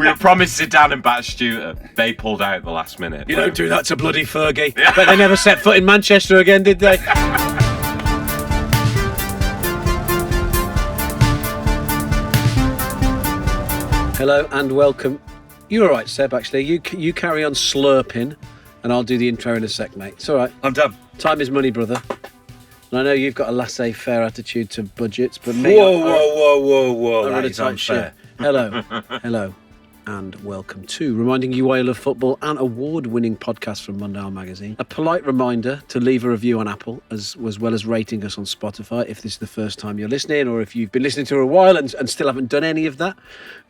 We were promised Zidane and Stewart. They pulled out at the last minute. You don't do that to bloody Fergie. But they never set foot in Manchester again, did they? Hello and welcome. You're all right, Seb, actually. You carry on slurping and I'll do the intro in a sec, mate. It's all right. I'm done. Time is money, brother. And I know you've got a laissez-faire attitude to budgets, but me... Whoa. I'm That really is tight unfair. shit. Hello, and welcome to Reminding You Why You Love Football, an award-winning podcast from Mundial magazine. A polite reminder to leave a review on Apple, as well as rating us on Spotify if this is the first time you're listening, or if you've been listening to it a while and still haven't done any of that,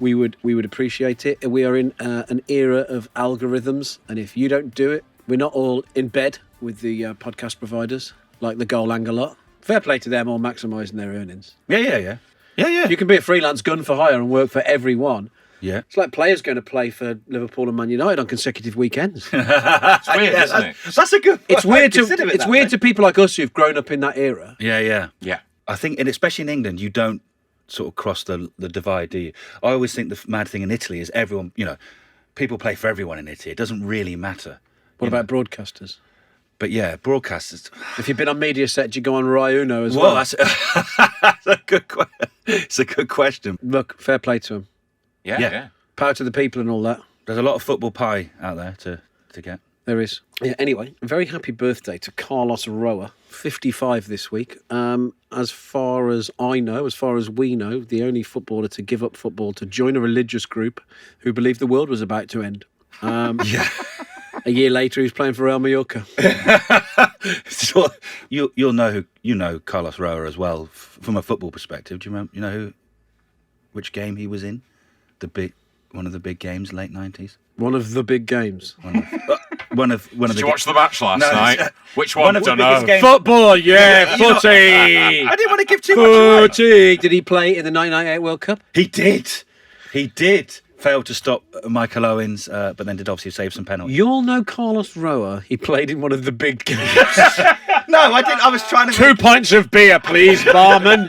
we would appreciate it. We are in an era of algorithms, and if you don't do it, we're not all in bed with the podcast providers, like the Goal Anger lot. Fair play to them, all maximising their earnings. Yeah. You can be a freelance gun for hire and work for everyone. Yeah. It's like players going to play for Liverpool and Man United on consecutive weekends. It's weird, isn't it? That's a good. It's weird to people like us who've grown up in that era. Yeah. Yeah. I think, and especially in England, you don't sort of cross the divide, do you? I always think the mad thing in Italy is everyone, people play for everyone in Italy. It doesn't really matter. What about broadcasters? But yeah, broadcasters. If you've been on Mediaset, do you go on Rai Uno as well? That's a good question. It's a good question. Look, fair play to them. Yeah. Power to the people and all that. There's a lot of football pie out there to get. There is. Yeah, anyway, a very happy birthday to Carlos Roa, 55 this week. As far as I know, as far as we know, the only footballer to give up football to join a religious group who believed the world was about to end. Yeah. A year later, he was playing for Real Mallorca. So you'll know Carlos Roa as well from a football perspective. Do you remember? Which game he was in? One of the big games, late 90s. One of the big games. One of Did the. you watch the match last night? Which one? One of the biggest games. Football, yeah, footy. I didn't want to give too much away. Footy. Did he play in the 1998 World Cup? He did. Failed to stop Michael Owens, but then did obviously save some penalties. You all know Carlos Roa. He played in one of the big games. No, I didn't. I was trying to. 2 pints of beer, please, barman.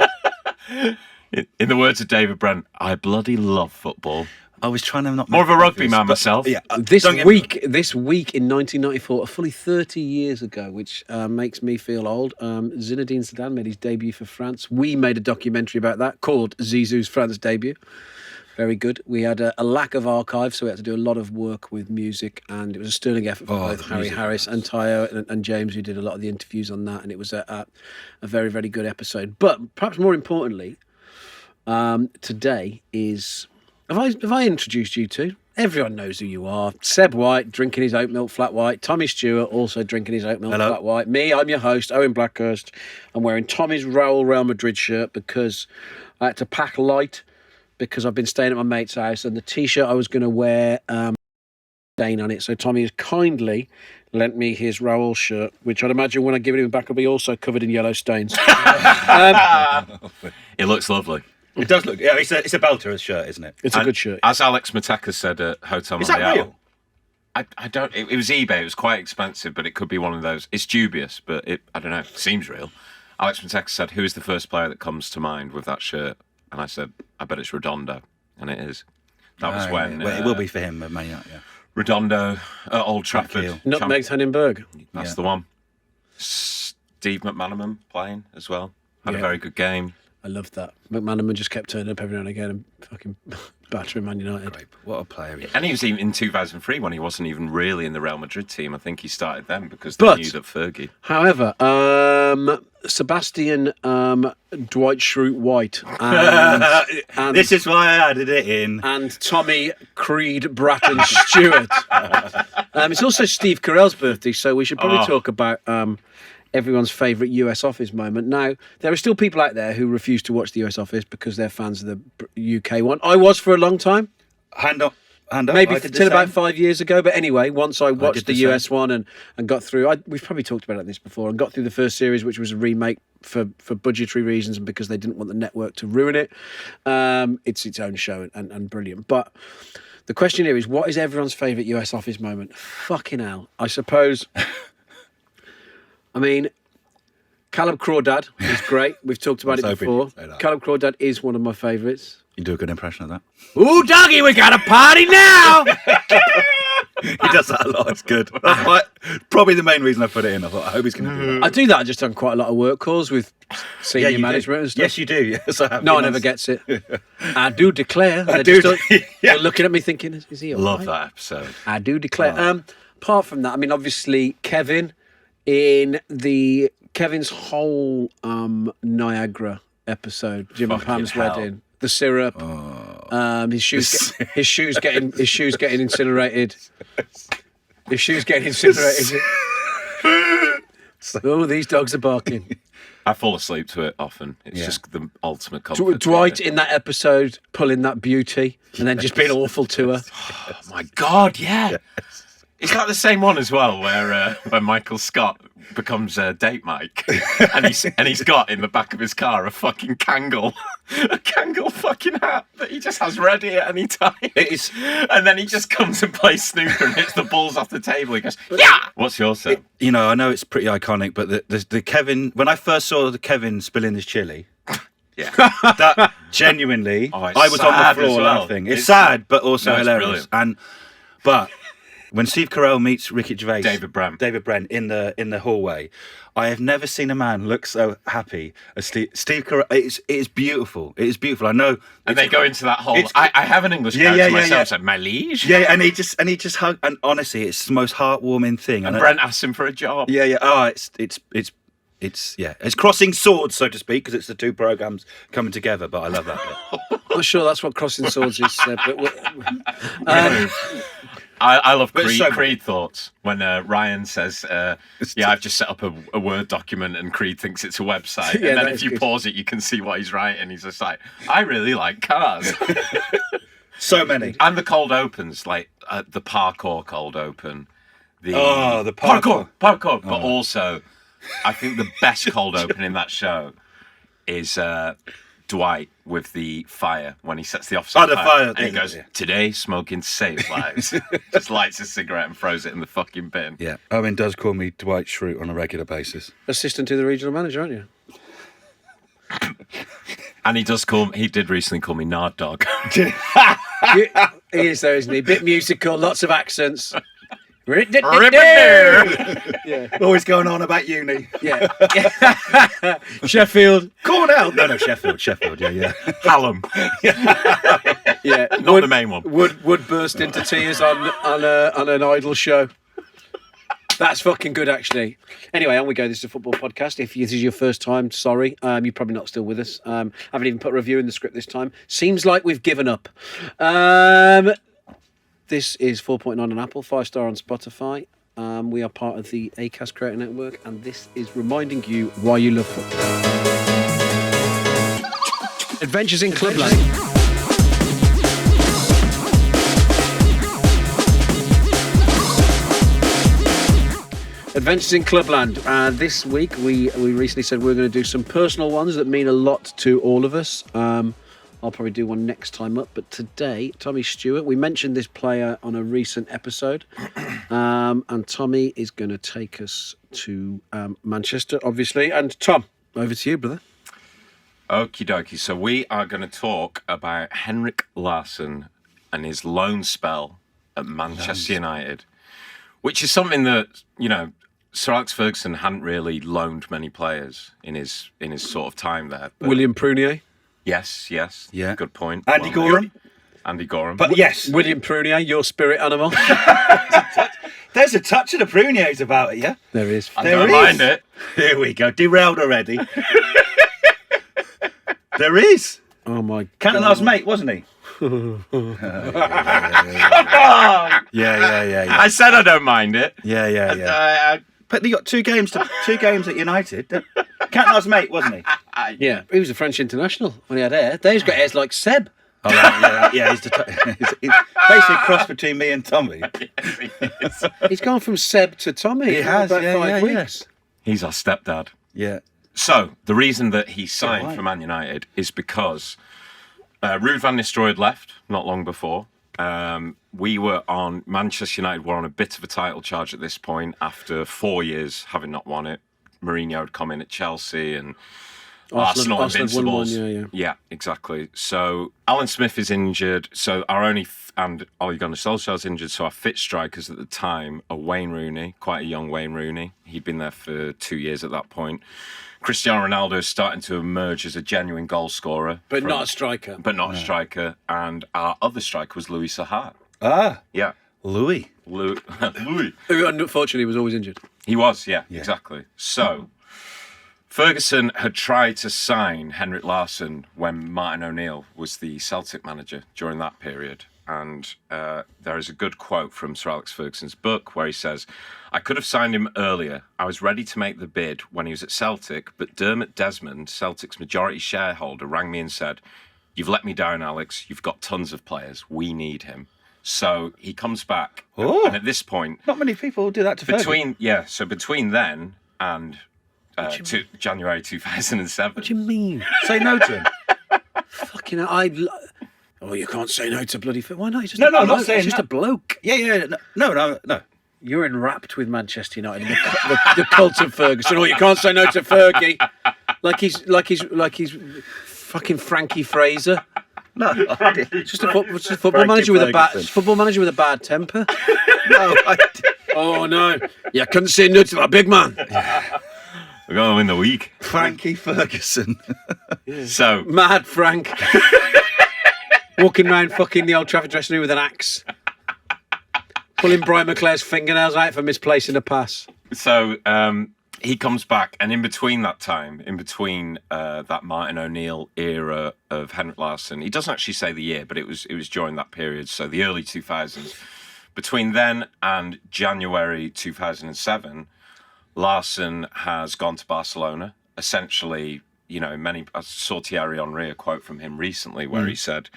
In the words of David Brent, I bloody love football. I was trying to not. More of a rugby man myself. Yeah. This week in 1994, fully 30 years ago, which makes me feel old, Zinedine Zidane made his debut for France. We made a documentary about that called Zizou's France debut. Very good. We had a lack of archive, so we had to do a lot of work with music, and it was a sterling effort for both Harry Harris and Tayo and James, who did a lot of the interviews on that, and it was a very, very good episode. But perhaps more importantly, today is... Have I introduced you to? Everyone knows who you are. Seb White, drinking his oat milk flat white. Tommy Stewart, also drinking his oat milk flat white. Me, I'm your host, Owen Blackhurst. I'm wearing Tommy's Real Madrid shirt because I had to pack light, because I've been staying at my mate's house, and the T-shirt I was going to wear stain on it. So Tommy has kindly lent me his Raoul shirt, which I'd imagine when I give it him back will be also covered in yellow stains. It looks lovely. It does look. Yeah, it's a belter shirt, isn't it? It's a good shirt. As Alex Mateka said at Hotel Mundial. Is that real? I don't. It was eBay. It was quite expensive, but it could be one of those. It's dubious, but I don't know. It seems real. Alex Mateka said, "Who is the first player that comes to mind with that shirt?" And I said, "I bet it's Redondo," and it is. That was when it will be for him, Man United. Yeah. Redondo at Old Trafford. Nutmeg Tannenberg. That's the one. Steve McManaman playing as well. Had a very good game. I loved that. McManaman just kept turning up every now and again and fucking battering Man United. Great. What a player he is. And he was even in 2003 when he wasn't even really in the Real Madrid team. I think he started then because they knew that Fergie. However, Sebastian Dwight Schrute White and this is why I added it in. And Tommy Creed Bratton Stewart. It's also Steve Carell's birthday, so we should probably talk about everyone's favourite US Office moment. Now, there are still people out there who refuse to watch the US Office because they're fans of the UK one. I was for a long time. Hand up. Maybe till about 5 years ago. But anyway, once I watched the US one and got through, we've probably talked about this before, and got through the first series, which was a remake for budgetary reasons and because they didn't want the network to ruin it. It's its own show and brilliant. But the question here is, what is everyone's favourite US Office moment? Fucking hell. I suppose... I mean, Caleb Crawdad is great. We've talked about it before. Caleb Crawdad is one of my favourites. You do a good impression of that. Ooh, doggy, we got a party now! He does that a lot. It's good. That's probably the main reason I put it in. I thought, I hope he's going to do that. I do that just on quite a lot of work calls with senior you management do. and stuff. Yes, you do. Yes, I have. No one ever gets it. I do declare. They're looking at me thinking, is he all Love right? that episode. I do declare. Apart from that, I mean, obviously, Kevin in Kevin's whole Niagara episode, Jim and Fucking Pam's hell. wedding, the syrup, his shoes getting incinerated. His shoes getting incinerated. Oh, these dogs are barking. I fall asleep to it often. It's just the ultimate comfort. Dwight in that episode pulling that beauty and then just being awful to her. Oh my God, yeah. Is that the same one as well, where Michael Scott becomes Date Mike, and he's got in the back of his car a fucking Kangol fucking hat that he just has ready at any time. And then he just comes and plays snooker and hits the balls off the table. He goes, yeah. What's yours, Sam? You know, I know it's pretty iconic, but the Kevin, when I first saw the Kevin spilling his chili, Yeah. that genuinely, it's I was on the sad floor as well. laughing. It's sad, but also No, it's hilarious. brilliant. But when Steve Carell meets Ricky Gervais, David Brent in the hallway, I have never seen a man look so happy as Steve Carell. It is beautiful. It is beautiful. I know. And they go into that whole. I have an English character myself. So my liege. Yeah, and he just hugged. And honestly, it's the most heartwarming thing. And Brent asks him for a job. Yeah. Oh, it's crossing swords, so to speak, because it's the two programs coming together. But I love that bit. I'm not sure that's what crossing swords is. I love But it's Creed, so Creed thoughts when Ryan says, "Yeah, I've just set up a Word document," and Creed thinks it's a website. Yeah, and then that if is you good. pause it, you can see what he's writing. He's just like, "I really like cars." So many. And the cold opens, like the parkour cold open. The parkour. parkour. But also, I think the best cold open in that show is Dwight with the fire when he sets the office on the fire. and he goes, "Today smoking saves lives." Just lights a cigarette and throws it in the fucking bin. Yeah, Owen does call me Dwight Schrute on a regular basis. Assistant to the regional manager, aren't you? And he did recently call me Nard Dog. He is though, isn't he? Bit musical, lots of accents. Yeah. Always going on about uni. Yeah. Sheffield. Cornell. No, Sheffield. Yeah. Hallam. Yeah. Not the main one. Would burst into tears on an idol show. That's fucking good, actually. Anyway, on we go. This is a football podcast. If this is your first time, sorry. You're probably not still with us. Haven't even put a review in the script this time. Seems like we've given up. This is 4.9 on Apple, 5-star on Spotify. We are part of the Acast Creator Network, and this is reminding you why you love football. Adventures in Clubland. Adventures in Clubland. This week we recently said we were going to do some personal ones that mean a lot to all of us. I'll probably do one next time up. But today, Tommy Stewart, we mentioned this player on a recent episode. And Tommy is going to take us to Manchester, obviously. And Tom, over to you, brother. Okie dokie. So we are going to talk about Henrik Larsson and his loan spell at Manchester United, which is something that, you know, Sir Alex Ferguson hadn't really loaned many players in his sort of time there. But William Pruniers. Yes. Yeah. Good point. Andy Gorham. Andy Gorham. But yes. William Pruniers, your spirit animal. There's a touch of the Pruniers about it, yeah? There is. I there don't is. mind it. Here we go. Derailed already. There is. Oh, my Cantona's mate, wasn't he? Yeah. I said I don't mind it. Yeah. But they got two games at United. Cantona's mate, wasn't he? Yeah, he was a French international when he had hair. Dave's got hairs like Seb. Oh, yeah. He's basically a cross between me and Tommy. He's gone from Seb to Tommy. He has, about yeah, 5 yeah. weeks. He's our stepdad. Yeah. So, the reason that he signed right. for Man United is because Ruud van Nistelrooy had left not long before. Manchester United were on a bit of a title charge at this point after 4 years having not won it. Mourinho had come in at Chelsea and Arsenal have won one, Invincibles. Yeah, exactly. So Alan Smith is injured. So and Ole Gunnar Solskjaer's injured. So our fit strikers at the time are Wayne Rooney, quite a young Wayne Rooney. He'd been there for 2 years at that point. Cristiano Ronaldo is starting to emerge as a genuine goal scorer. But not a striker. A striker. And our other striker was Louis Saha. Ah. Yeah. Louis. Louis. Who unfortunately was always injured. He was, yeah, exactly. So Ferguson had tried to sign Henrik Larsson when Martin O'Neill was the Celtic manager during that period. And there is a good quote from Sir Alex Ferguson's book where he says, "I could have signed him earlier. I was ready to make the bid when he was at Celtic, but Dermot Desmond, Celtic's majority shareholder, rang me and said, 'You've let me down, Alex. You've got tons of players. We need him.'" So he comes back, and at this point, not many people do that to Ferguson. So between then and January 2007. What do you mean? Say no to him. Fucking oh, you can't say no to bloody fit. Why not? He's just No, a I'm not bloke. saying He's just that. a bloke. Yeah. No. You're enwrapped with Manchester United and the cult of Ferguson. Oh, you can't say no to Fergie. Like he's fucking Frankie Fraser. No, It's just a football manager with a bad temper. No, Oh no, you couldn't say no to that big man. We're going to win the week. Frankie Ferguson. So Mad Frank. Walking around fucking the Old Trafford dressing room with an axe. Pulling Brian McClare's fingernails out for misplacing a pass. So he comes back, and in between that time, that Martin O'Neill era of Henrik Larsson, he doesn't actually say the year, but it was during that period, so the early 2000s. Between then and January 2007, Larsson has gone to Barcelona. Essentially, I saw Thierry Henry, a quote from him recently where he said,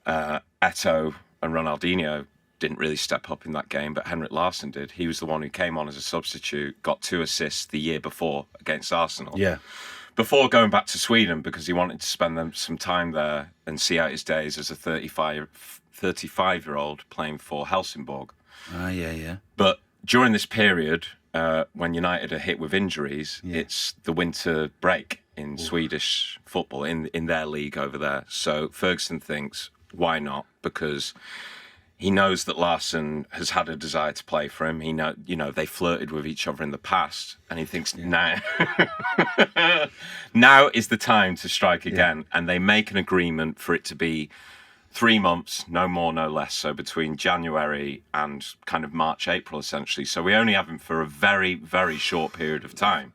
Eto'o and Ronaldinho didn't really step up in that game, but Henrik Larsson did. He was the one who came on as a substitute, got 2 assists the yeyear before against Arsenal. Yeah. Before going back to Sweden, because he wanted to spend some time there and see out his days as a 35-year-old playing for Helsingborg. Yeah. But during this period, when United are hit with injuries, it's the winter break in Swedish football, in their league over there. So Ferguson thinks, why not? Because he knows that Larsson has had a desire to play for him. They flirted with each other in the past, and he thinks now is the time to strike again. And they make an agreement for it to be 3 months, no more, no less. So between January and kind of March, April, essentially. So we only have him for a very, very short period of time.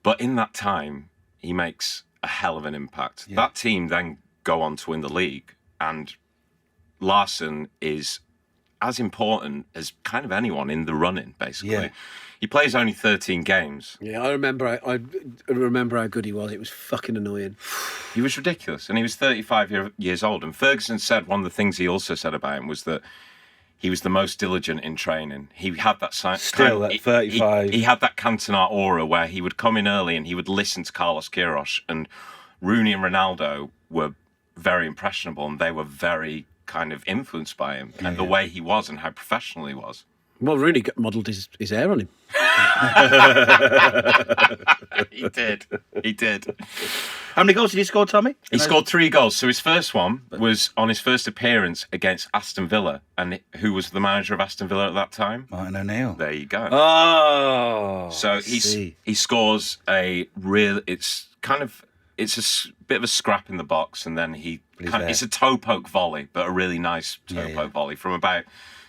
But in that time, he makes a hell of an impact. That team then go on to win the league, and Larsson is as important as kind of anyone in the running, basically. Yeah. He plays only 13 games. Yeah, I remember how good he was. It was fucking annoying. He was ridiculous, and he was 35 years old. And Ferguson said one of the things he also said about him was that he was the most diligent in training. He had that Still at 35. He had that Cantona aura where he would come in early and he would listen to Carlos Queiroz, and Rooney and Ronaldo were very impressionable, and they were very kind of influenced by him and the way he was and how professional he was. Well, Rooney modelled his hair on him. He did. How many goals did he score, Tommy? He scored 3 goals. So his first one was on his first appearance against Aston Villa. And who was the manager of Aston Villa at that time? Martin O'Neill. There you go. Oh. So he scores a real... It's a bit of a scrap in the box, and then it's a toe poke volley, but a really nice toe poke volley from about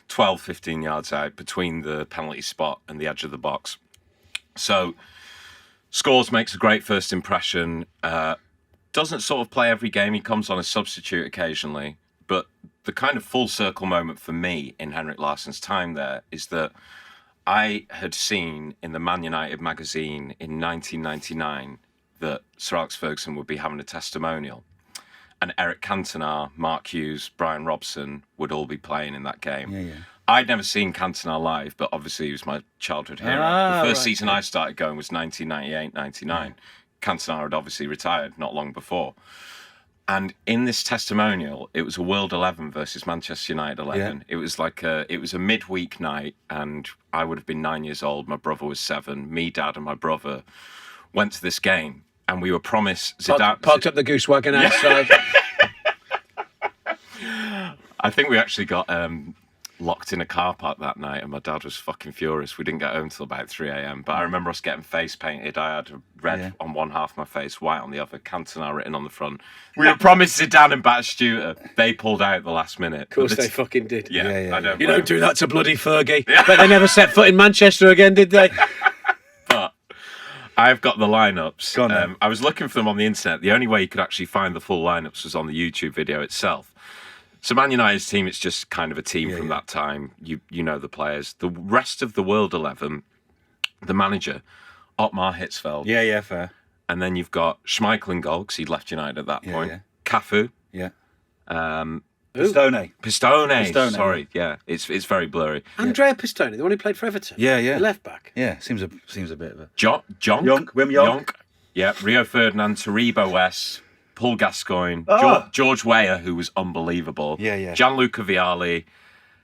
12, 15 yards out between the penalty spot and the edge of the box. So scores, makes a great first impression. Doesn't sort of play every game. He comes on as substitute occasionally. But the kind of full circle moment for me in Henrik Larsson's time there is that I had seen in the Man United magazine in 1999 that Sir Alex Ferguson would be having a testimonial, and Eric Cantona, Mark Hughes, Brian Robson would all be playing in that game. Yeah. I'd never seen Cantona live, but obviously he was my childhood hero. The first season I started going was 1998-99. Cantona had obviously retired not long before. And in this testimonial, it was a World 11 versus Manchester United 11. Yeah. It was a midweek night, and I would have been 9 years old. My brother was 7. Me, Dad, and my brother went to this game. and we were promised Zidane. Parked up the Goosewagon outside. I think we actually got locked in a car park that night, and my dad was fucking furious. We didn't get home till about 3 a.m. But I remember us getting face painted. I had red on one half of my face, white on the other, Cantona written on the front. We were promised Zidane and Stewart. They pulled out at the last minute. Of course they fucking did. Yeah, I don't. You don't do that to bloody Fergie. But they never set foot in Manchester again, did they? But I've got the lineups. Go on, I was looking for them on the internet. The only way you could actually find the full lineups was on the YouTube video itself. So Man United's team, it's just kind of a team from that time. You know the players. The rest of the World 11, the manager, Ottmar Hitzfeld. Yeah, fair. And then you've got Schmeichel in goal, because he'd left United at that point. Yeah. Cafu. Yeah. Pistone. Pistone. Sorry, yeah. It's very blurry. Andrea Pistone, the one who played for Everton. Yeah. The left back. Yeah, seems a bit of a... Wim Jonk. Yeah, Rio Ferdinand, Taribo West, Paul Gascoigne, George Weah, who was unbelievable. Yeah. Gianluca Vialli,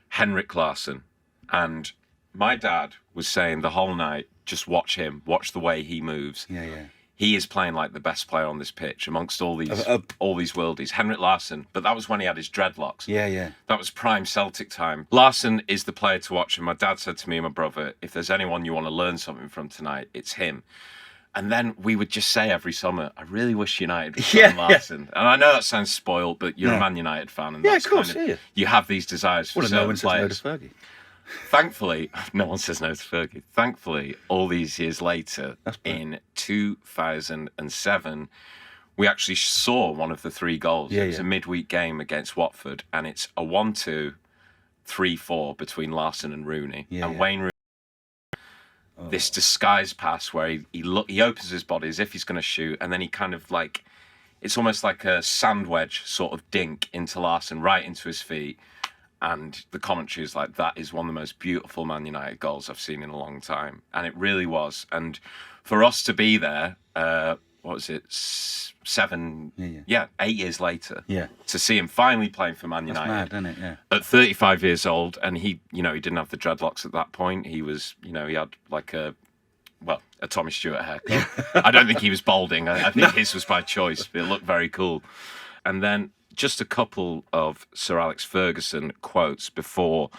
Henrik Larsson. And my dad was saying the whole night, just watch him, watch the way he moves. Yeah. He is playing like the best player on this pitch amongst all these worldies. Henrik Larsson, but that was when he had his dreadlocks. Yeah. That was prime Celtic time. Larsson is the player to watch, and my dad said to me and my brother, if there's anyone you want to learn something from tonight, it's him. And then we would just say every summer, I really wish United would sign Larsson. And I know that sounds spoiled, but you're a Man United fan, and that's of course, kind of, you have these desires for certain players. No one says no to Fergie. Thankfully, no one says no to Fergie. Thankfully, all these years later, in 2007, we actually saw one of the 3 goals. It was a midweek game against Watford, and it's a 1-2, 3-4 between Larsson and Rooney. Wayne Rooney, this disguise pass where he opens his body as if he's going to shoot, and then he kind of like, it's almost like a sand wedge sort of dink into Larsson, right into his feet. And the commentary is like, that is one of the most beautiful Man United goals I've seen in a long time. And it really was. And for us to be there, what was it, 8 years later, to see him finally playing for Man United. That's mad, isn't it? Yeah. At 35 years old, and he didn't have the dreadlocks at that point. He was, he had like a Tommy Stewart haircut. I don't think he was balding. I think his was by choice. It looked very cool. And then just a couple of Sir Alex Ferguson quotes before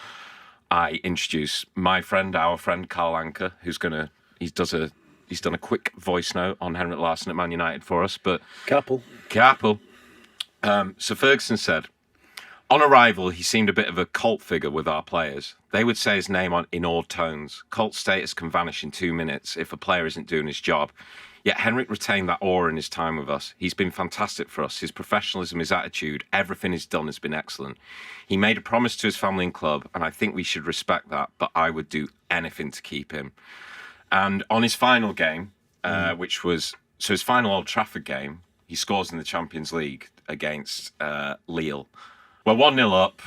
I introduce our friend Carl Anka, he's done a quick voice note on Henrik Larsson at Man United for us. But Couple. So Ferguson said, on arrival, he seemed a bit of a cult figure with our players. They would say his name in awed tones. Cult status can vanish in 2 minutes if a player isn't doing his job. Yet Henrik retained that aura in his time with us. He's been fantastic for us. His professionalism, his attitude, everything he's done has been excellent. He made a promise to his family and club, and I think we should respect that, but I would do anything to keep him. And on his final game, his final Old Trafford game, he scores in the Champions League against Lille. We're 1-0 up.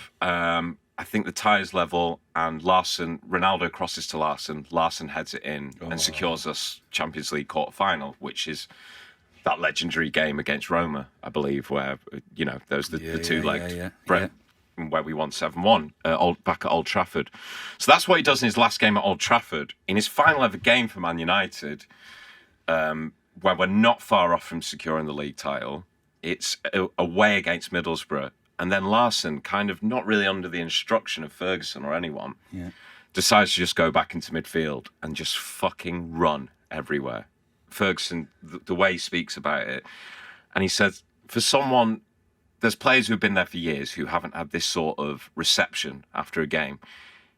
I think the tie's level, and Ronaldo crosses to Larsson. Larsson heads it in and secures us Champions League quarter-final, which is that legendary game against Roma, I believe, where, those the two-legged Brent, where we won 7-1 back at Old Trafford. So that's what he does in his last game at Old Trafford. In his final ever game for Man United, where we're not far off from securing the league title, it's away against Middlesbrough. And then Larsson, kind of not really under the instruction of Ferguson or anyone, decides to just go back into midfield and just fucking run everywhere. Ferguson, the way he speaks about it, and he says, for someone, there's players who've been there for years who haven't had this sort of reception after a game.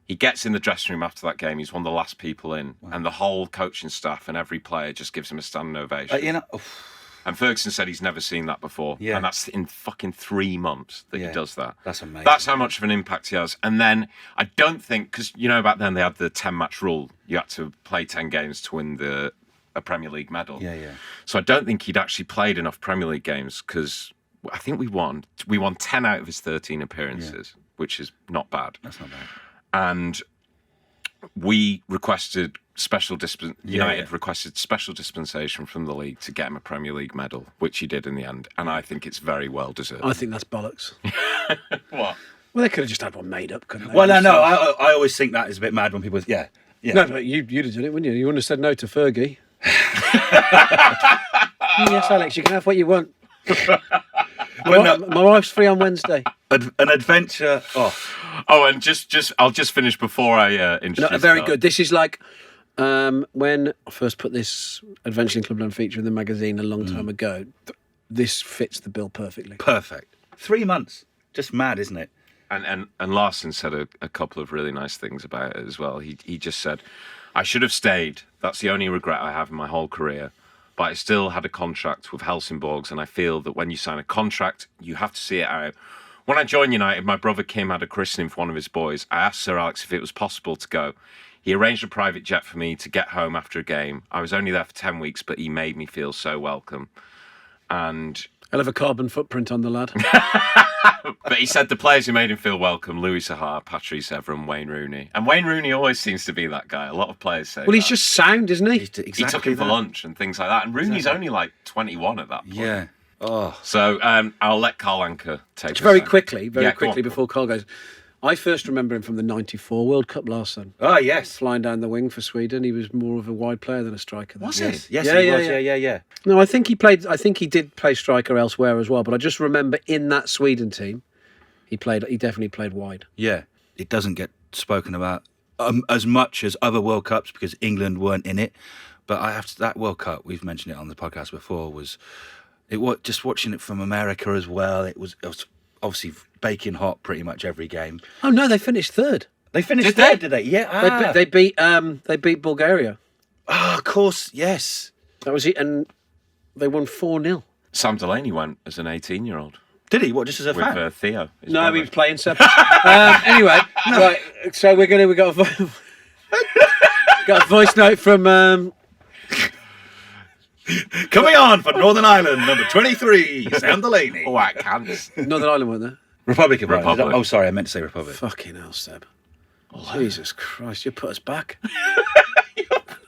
He gets in the dressing room after that game. He's one of the last people in, and the whole coaching staff and every player just gives him a standing ovation. And Ferguson said he's never seen that before. Yeah. And that's in fucking 3 months that he does that. That's amazing. That's how much of an impact he has. And then I don't think, because, back then they had the 10-match rule. You had to play 10 games to win a Premier League medal. Yeah. So I don't think he'd actually played enough Premier League games, because I think we won 10 out of his 13 appearances, which is not bad. That's not bad. And we requested United requested special dispensation from the league to get him a Premier League medal, which he did in the end, and I think it's very well deserved. I think that's bollocks. What? Well, they could have just had one made up, couldn't they? Well, no. I always think that is a bit mad when people... Yeah. No, but you'd have done it, wouldn't you? You wouldn't have said no to Fergie. Yes, Alex, you can have what you want. Well, My wife's free on Wednesday. An adventure. Oh, and I'll just finish before I introduce. No, very Carl. good. This is like when I first put this Adventuring Clubland feature in the magazine a long time ago. This fits the bill perfectly. perfect. 3 months. Just mad, isn't it? And Larsson said a couple of really nice things about it as well. He just said, I should have stayed. That's the only regret I have in my whole career. But I still had a contract with Helsingborgs, and I feel that when you sign a contract, you have to see it out. When I joined United, my brother Kim had a christening for one of his boys. I asked Sir Alex if it was possible to go. He arranged a private jet for me to get home after a game. I was only there for 10 weeks, but he made me feel so welcome. And I'll have a carbon footprint on the lad. but he said the players who made him feel welcome, Louis Saha, Patrice Evra and Wayne Rooney. And Wayne Rooney always seems to be that guy. A lot of players say Well, he's that. just sound, isn't he? Exactly He took him for that. lunch and things like that. And Rooney's only like 21 at that point. Yeah. Oh, So I'll let Carl Anka take us Very then. quickly, Yeah, go on. before Carl goes. I first remember him from the '94 World Cup, Larsson. oh yes. Flying down the wing for Sweden. He was more of a wide player than a striker. then. Was he? Yes, yes, Yeah, he yeah, was. yeah. Yeah. No, I think he played. I think he did play striker elsewhere as well. But I just remember in that Sweden team, he definitely played wide. Yeah. It doesn't get spoken about as much as other World Cups because England weren't in it. But I have to, that World Cup, we've mentioned it on the podcast before, was just watching it from America as well. It was obviously baking hot pretty much every game. Oh no, they finished third. They finished Did they? third, did they? Yeah. They beat Bulgaria. Of course, yes. That was it, and they won 4-0. Sam Delaney went as an 18-year-old Did he? What, just as a with fan? Theo. his No, brother. he was playing Seb. Anyway, right. So we got a voice note from. Coming on for Northern Ireland, number 23, Sam Delaney. Oh, I can't. Northern Ireland, weren't there? Republic of Ireland. Republic. Oh, sorry, I meant to say Republic. Fucking hell, Seb. Jesus Christ, you put us back.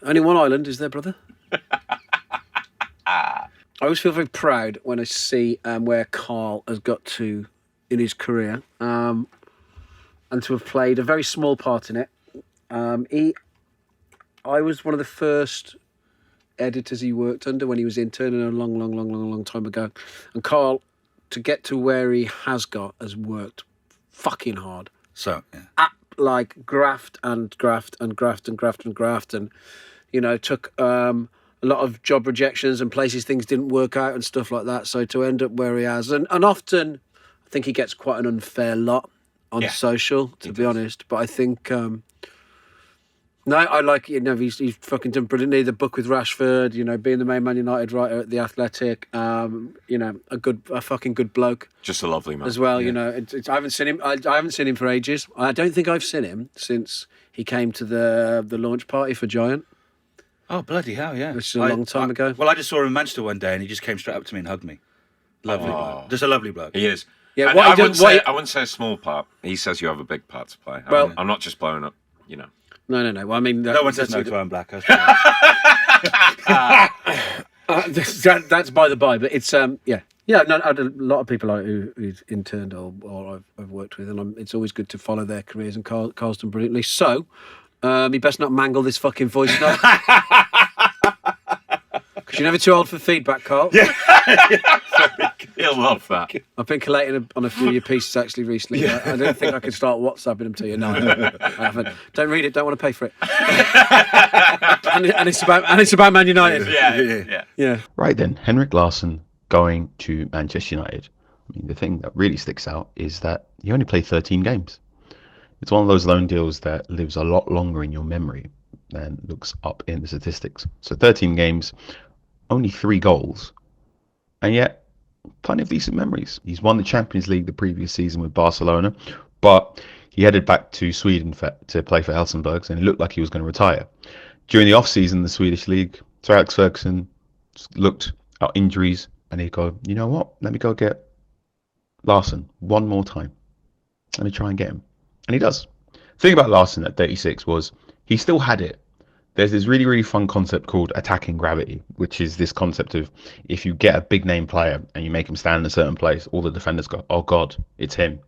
Only one island, is there, brother? I always feel very proud when I see where Carl has got to in his career, and to have played a very small part in it. I was one of the first editors he worked under when he was interning a long time ago. And Carl, to get to where he has worked fucking hard. So, yeah. Like graft, and you know, took a lot of job rejections and places things didn't work out and stuff like that. So to end up where he has, and often I think he gets quite an unfair lot on social, to be honest. But I think no, I like, you know, he's fucking done brilliantly. The book with Rashford, you know, being the main Man United writer at The Athletic, you know, a fucking good bloke Just a lovely man. as well. You know, I haven't seen him. I haven't seen him for ages. I don't think I've seen him since he came to the launch party for Giant, Oh, bloody hell, yeah. which is a long time ago. Well, I just saw him in Manchester one day and he just came straight up to me and hugged me. Lovely bloke. Just a lovely bloke. He is. Yeah, And what I he wouldn't does- what say he- I wouldn't say a small part. He says you have a big part to play. Well- I'm not just blowing up, you know. No. Well, I mean, No one says no to Owen Blackhurst. that's by the by. But it's yeah. No, I had a lot of people who's interned or I've worked with, and it's always good to follow their careers. And Carl's done brilliantly. So, you best not mangle this fucking voice note. Because you're never too old for feedback, Carl. Yeah. He'll love that. I've been collating on a few of your pieces actually recently. I don't think I can start WhatsApping them to you. No, I haven't. Don't read it. Don't want to pay for it. and it's about Man United. Yeah. Right then, Henrik Larsson going to Manchester United. I mean, the thing that really sticks out is that he only played 13 games. It's one of those loan deals that lives a lot longer in your memory than looks up in the statistics. So 13 games, only 3 goals, and yet plenty of decent memories. He's won the Champions League the previous season with Barcelona, but he headed back to Sweden to play for Helsingborgs, and it looked like he was going to retire. During the off-season, the Swedish league, Sir Alex Ferguson looked at injuries, and he'd go, you know what, let me go get Larsson one more time. Let me try and get him. And he does. The thing about Larsson at 36 was he still had it. There's this really, really fun concept called attacking gravity, which is this concept of if you get a big name player and you make him stand in a certain place, all the defenders go, oh God, it's him.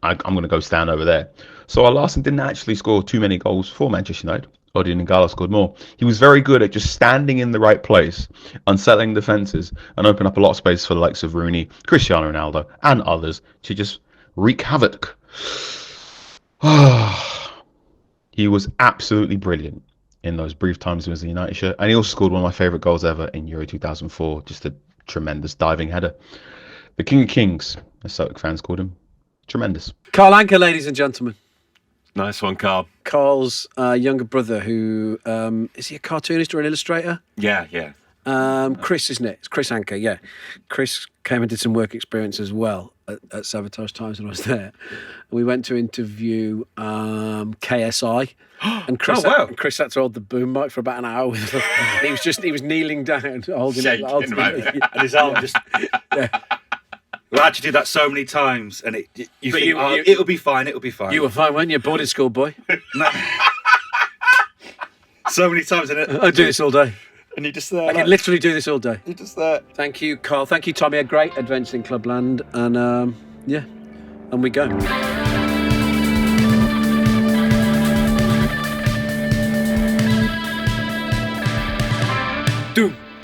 I'm going to go stand over there. So Larsson didn't actually score too many goals for Manchester United, Odion and Gala scored more. He was very good at just standing in the right place, unsettling defences, and open up a lot of space for the likes of Rooney, Cristiano Ronaldo, and others to just wreak havoc. He was absolutely brilliant in those brief times he was in the United shirt, and he also scored one of my favourite goals ever in Euro 2004, just a tremendous diving header. The King of Kings, as Celtic fans called him. Tremendous. Carl Anka, ladies and gentlemen. Nice one, Carl. Carl's younger brother, who is he a cartoonist or an illustrator? Yeah. Chris, isn't it? It's Chris Anka, yeah. Chris came and did some work experience as well at Sabotage Times when I was there. We went to interview KSI, and Chris had to hold the boom mic for about an hour. He was kneeling down, holding it, and his arm just. Yeah. We had to do that so many times, and it'll be fine. It'll be fine. You were fine, weren't you? Boarding school boy. No. So many times, and I do this all day. And you just there. I can literally do this all day. You just there. Thank you, Carl. Thank you, Tommy. A great adventure in Clubland, and and we go.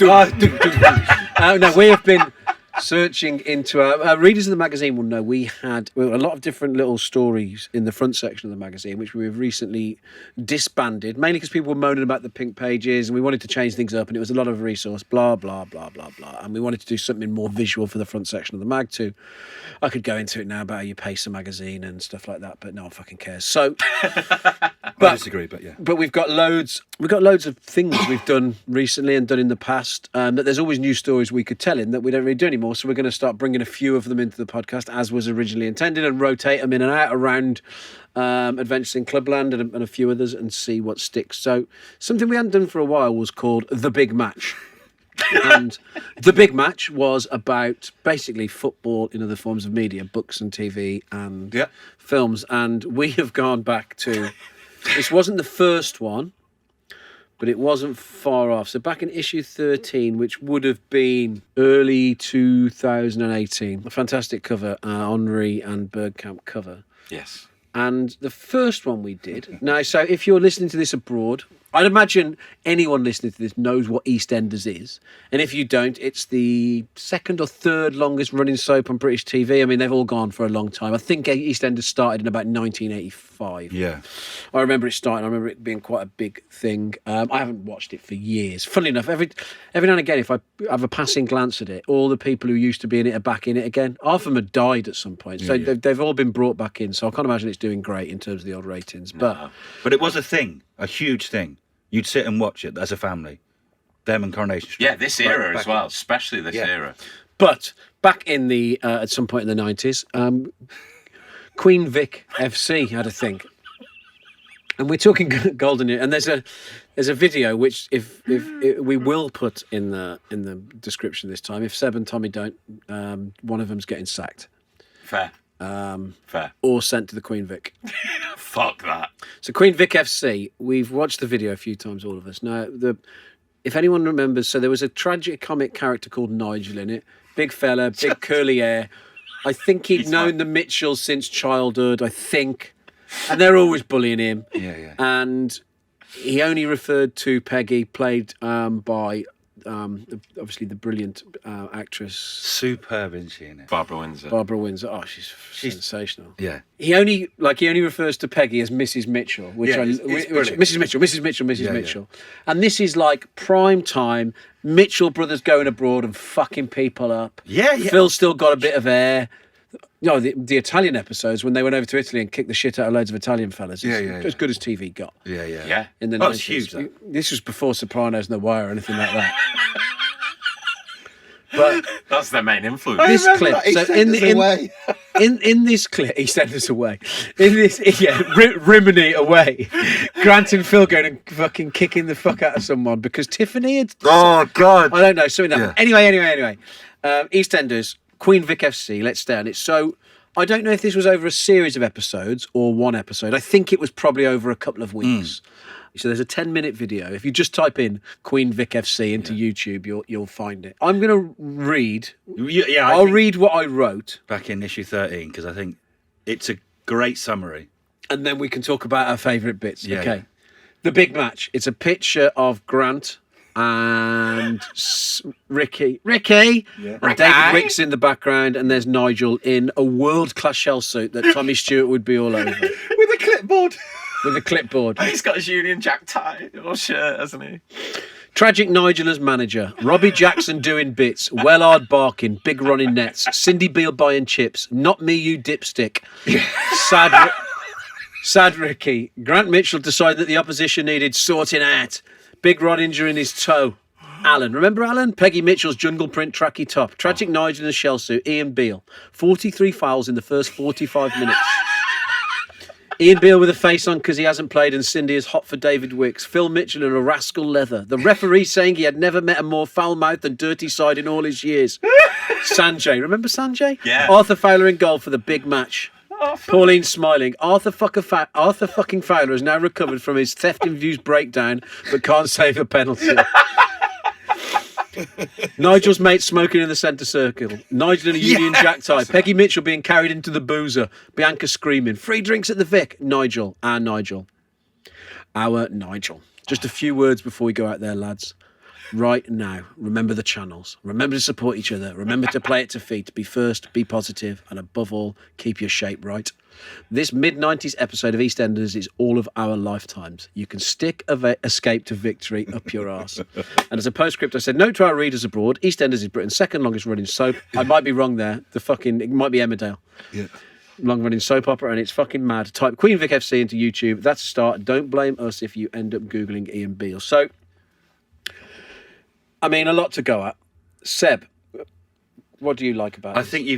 Now we have been searching into our readers of the magazine will know we had a lot of different little stories in the front section of the magazine, which we have recently disbanded, mainly because people were moaning about the pink pages, and we wanted to change things up, and it was a lot of resource, blah blah blah blah blah, and we wanted to do something more visual for the front section of the mag too. I could go into it now about how you pace a magazine and stuff like that, but no one fucking cares. So I disagree, but yeah. But we've got loads of things we've done recently and done in the past, that there's always new stories we could tell in that we don't really do anymore. So we're going to start bringing a few of them into the podcast as was originally intended, and rotate them in and out around Adventures in Clubland and a few others, and see what sticks. So something we hadn't done for a while was called The Big Match. And The Big Match was about basically football in other forms of media, books and TV and films. And we have gone back to, this wasn't the first one, but it wasn't far off. So back in issue 13, which would have been early 2018, a fantastic cover, Henri and Bergkamp cover. Yes. And the first one we did. Now, so if you're listening to this abroad, I'd imagine anyone listening to this knows what EastEnders is. And if you don't, it's the second or third longest running soap on British TV. I mean, they've all gone for a long time. I think EastEnders started in about 1985. Yeah. I remember it starting. I remember it being quite a big thing. I haven't watched it for years. Funnily enough, every now and again, if I have a passing glance at it, all the people who used to be in it are back in it again. Half of them had died at some point. So they've all been brought back in. So I can't imagine it's doing great in terms of the odd ratings. No. But it was a thing, a huge thing. You'd sit and watch it as a family. Them and Coronation Street. Yeah, this era as well, especially this era. But back in the at some point in the 90s, Queen Vic FC had a thing. And we're talking golden era. And there's a video which if we will put in the description this time. If Seb and Tommy don't, one of them's getting sacked. Fair. Fair. Or sent to the Queen Vic. Fuck that. So Queen Vic FC, we've watched the video a few times, all of us. Now, if anyone remembers, so there was a tragic comic character called Nigel in it. Big fella, big curly hair. I think he'd known the Mitchells since childhood, I think. And they're always bullying him. Yeah. And he only referred to Peggy, played by... obviously the brilliant actress, superb, isn't she, in it? Barbara Windsor. Oh, she's sensational. Yeah. He only refers to Peggy as Mrs. Mitchell, which Mrs. Mitchell. And this is like prime time. Mitchell brothers going abroad and fucking people up. Yeah. Phil's still got a bit of air. No, the Italian episodes when they went over to Italy and kicked the shit out of loads of Italian fellas. As good as TV got. Yeah. In the 90s. It's huge, that. This was before Sopranos and The Wire or anything like that. But that's their main influence. This clip. So in this clip, EastEnders away. In this, Rimini away. Grant and Phil going and fucking kicking the fuck out of someone because Tiffany had. Oh God! I don't know. Something that. Yeah. Anyway. EastEnders. Queen Vic FC, let's stay on it. So, I don't know if this was over a series of episodes or one episode. I think it was probably over a couple of weeks. So there's a 10-minute video. If you just type in Queen Vic FC into YouTube, you'll find it. I'm going to read. I'll read what I wrote. Back in issue 13, because I think it's a great summary. And then we can talk about our favourite bits. Yeah, okay. Yeah. The big match. It's a picture of Grant and Ricky. Yeah. And David Wick's in the background, and there's Nigel in a world-class shell suit that Tommy Stewart would be all over. With a clipboard. With a clipboard. He's got his Union Jack tie or shirt, hasn't he? Tragic Nigel as manager. Robbie Jackson doing bits. Wellard barking. Big Ron in nets. Cindy Beale buying chips. Not me, you dipstick. Sad Ricky. Grant Mitchell decided that the opposition needed sorting out. Big Ron injuring his toe. Alan. Remember Alan? Peggy Mitchell's jungle print tracky top. Tragic Nigel in a shell suit. Ian Beale. 43 fouls in the first 45 minutes. Ian Beale with a face on because he hasn't played, and Cindy is hot for David Wicks. Phil Mitchell in a rascal leather. The referee saying he had never met a more foul-mouthed and dirty side in all his years. Sanjay. Remember Sanjay? Yeah. Arthur Fowler in goal for the big match. Pauline smiling. Arthur fucking Fowler has now recovered from his theft-induced breakdown but can't save a penalty. Nigel's mate smoking in the centre circle. Nigel in a Union Jack tie. Peggy Mitchell being carried into the boozer. Bianca screaming. Free drinks at the Vic. Nigel. Our Nigel. Just a few words before we go out there, lads. Right now, remember the channels. Remember to support each other. Remember to play it to feet. Be first, be positive, and above all, keep your shape right. This mid-90s episode of EastEnders is all of our lifetimes. You can stick Escape to Victory up your arse. And as a postscript, I said, note to our readers abroad, EastEnders is Britain's second longest running soap. I might be wrong there. It might be Emmerdale. Yeah. Long-running soap opera, and it's fucking mad. Type Queen Vic FC into YouTube. That's a start. Don't blame us if you end up Googling Ian Beale. So, I mean, a lot to go at. Seb, what do you like about it? I think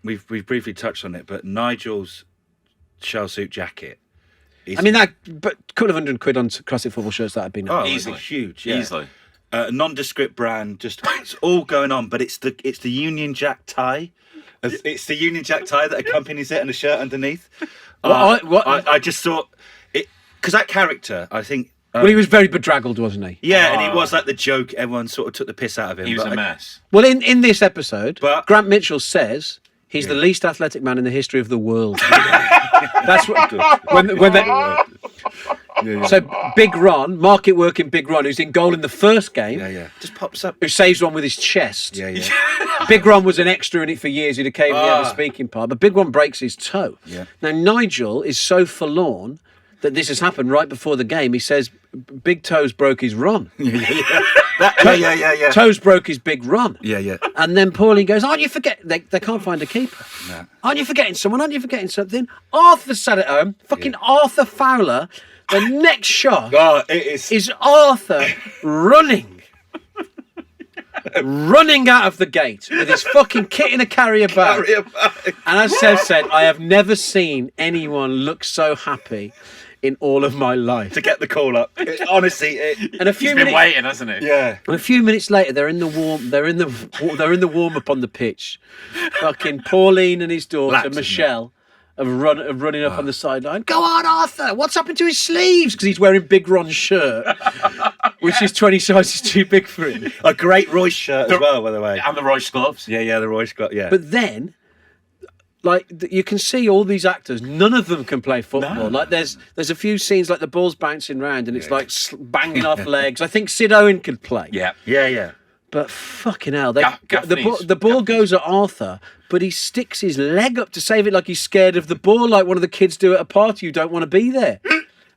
we've briefly touched on it, but Nigel's shell suit jacket. I mean, but couple of £100 on classic football shirts that had been Easily. Huge, yeah. Easily. Nondescript brand, just it's all going on, but it's the Union Jack tie. It's the Union Jack tie that accompanies it and a shirt underneath. I just thought it because that character, I think. Well, he was very bedraggled, wasn't he? Yeah, and he was like the joke. Everyone sort of took the piss out of him. He was a mess. Well, in this episode, But- Grant Mitchell says he's the least athletic man in the history of the world. That's what. So Big Ron, market working Big Ron, who's in goal in the first game, just pops up. who saves one with his chest. Yeah. Big Ron was an extra in it for years. He'd occasionally have a speaking part, but Big Ron breaks his toe. Yeah. Now Nigel is so forlorn that this has happened right before the game. He says, "Big Toes broke his Ron." Yeah. Toes broke his Big Ron. Yeah. And then Pauline goes, "Aren't you forgetting?" They can't find a keeper. No. Aren't you forgetting someone? Aren't you forgetting something? Arthur sat at home. Fucking Arthur Fowler. The next shot is Arthur running out of the gate with his fucking kit in a carrier bag. And as Seb said, I have never seen anyone look so happy in all of my life. To get the call up, honestly, And a few He's minutes, been waiting, hasn't he? yeah. and a few minutes later, they're in the warm up on the pitch. Fucking Pauline and his daughter Laps, isn't Michelle are running up on the sideline. Go on, Arthur! What's happened to his sleeves? Because he's wearing Big Ron's shirt, which is 20 sizes too big for him. A great Royce shirt as well, by the way. And the Royce gloves. Yeah, the Royce got But then, like, you can see all these actors, none of them can play football. No. Like, there's a few scenes like the ball's bouncing round and it's like banging off legs. I think Sid Owen could play. Yeah. But fucking hell, Gaffney's. the ball goes at Arthur, but he sticks his leg up to save it like he's scared of the ball, like one of the kids do at a party who don't want to be there.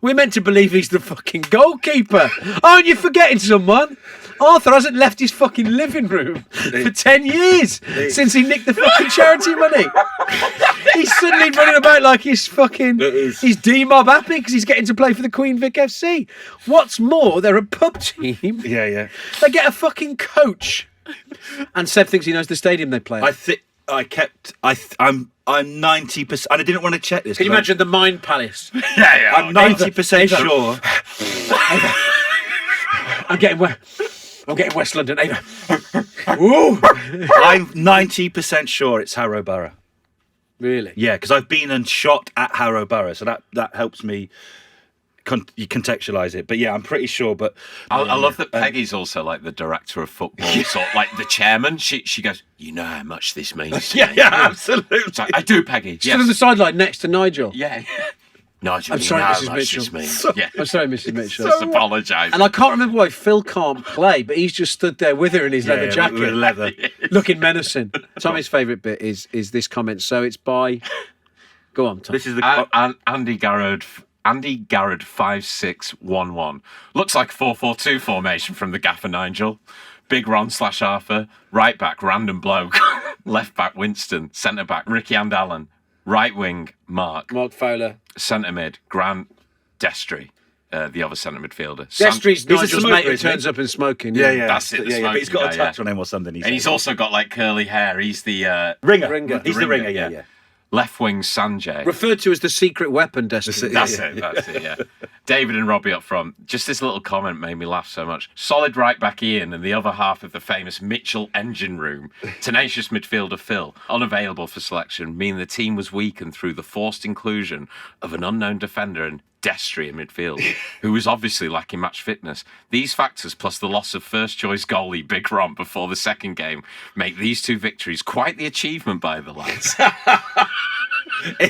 We're meant to believe he's the fucking goalkeeper. Aren't you forgetting someone? Arthur hasn't left his fucking living room for 10 years since he nicked the fucking charity money. He's suddenly running about like he's D-Mob happy because he's getting to play for the Queen Vic FC. What's more, they're a pub team. Yeah. They get a fucking coach. And Seb thinks he knows the stadium they play at. I'm 90%, and I didn't want to check this. Can you imagine the Mind Palace? Yeah. I'm 90% sure. I'm getting West London. Ooh. I'm 90% sure it's Harrow Borough. Really? Yeah, because I've been and shot at Harrow Borough, so that helps me contextualise it. But yeah, I'm pretty sure. But I love that Peggy's also like the director of football, sort of like the chairman. She goes, "You know how much this means to me." yeah, absolutely. It's like, I do, Peggy. Stood on the sideline next to Nigel. Yeah. No, I'm sorry, Mrs. Mitchell. Yeah. I'm sorry, Mrs. Mitchell. Just apologise. And I can't remember why Phil can't play, but he's just stood there with her in his leather jacket, with leather. looking menacing. Tommy's favourite bit is this comment. So it's by... Go on, Tom. This is the Andy Garrod 5611. Looks like 4-4-2 formation from the gaffer Nigel. Big Ron / Arthur. Right back, random bloke. Left back, Winston. Centre back, Ricky and Allen. Right wing, Mark Fowler. Centre mid, Grant Destry. The other centre midfielder. Destry's Nigel's smoker, mate who isn't he? turns up in smoking. yeah. That's it, the But he's got a smoking guy, touch on him or something. And he's also got like curly hair. He's the ringer. He's the ringer, ringer. Yeah. left wing Sanjay. Referred to as the secret weapon, Destiny. That's it, yeah. David and Robbie up front. Just this little comment made me laugh so much. Solid right back Ian and the other half of the famous Mitchell engine room. Tenacious midfielder Phil, unavailable for selection, meaning the team was weakened through the forced inclusion of an unknown defender and Destry in midfield, who was obviously lacking match fitness. These factors, plus the loss of first-choice goalie Big Ron before the second game, make these two victories quite the achievement by the lads.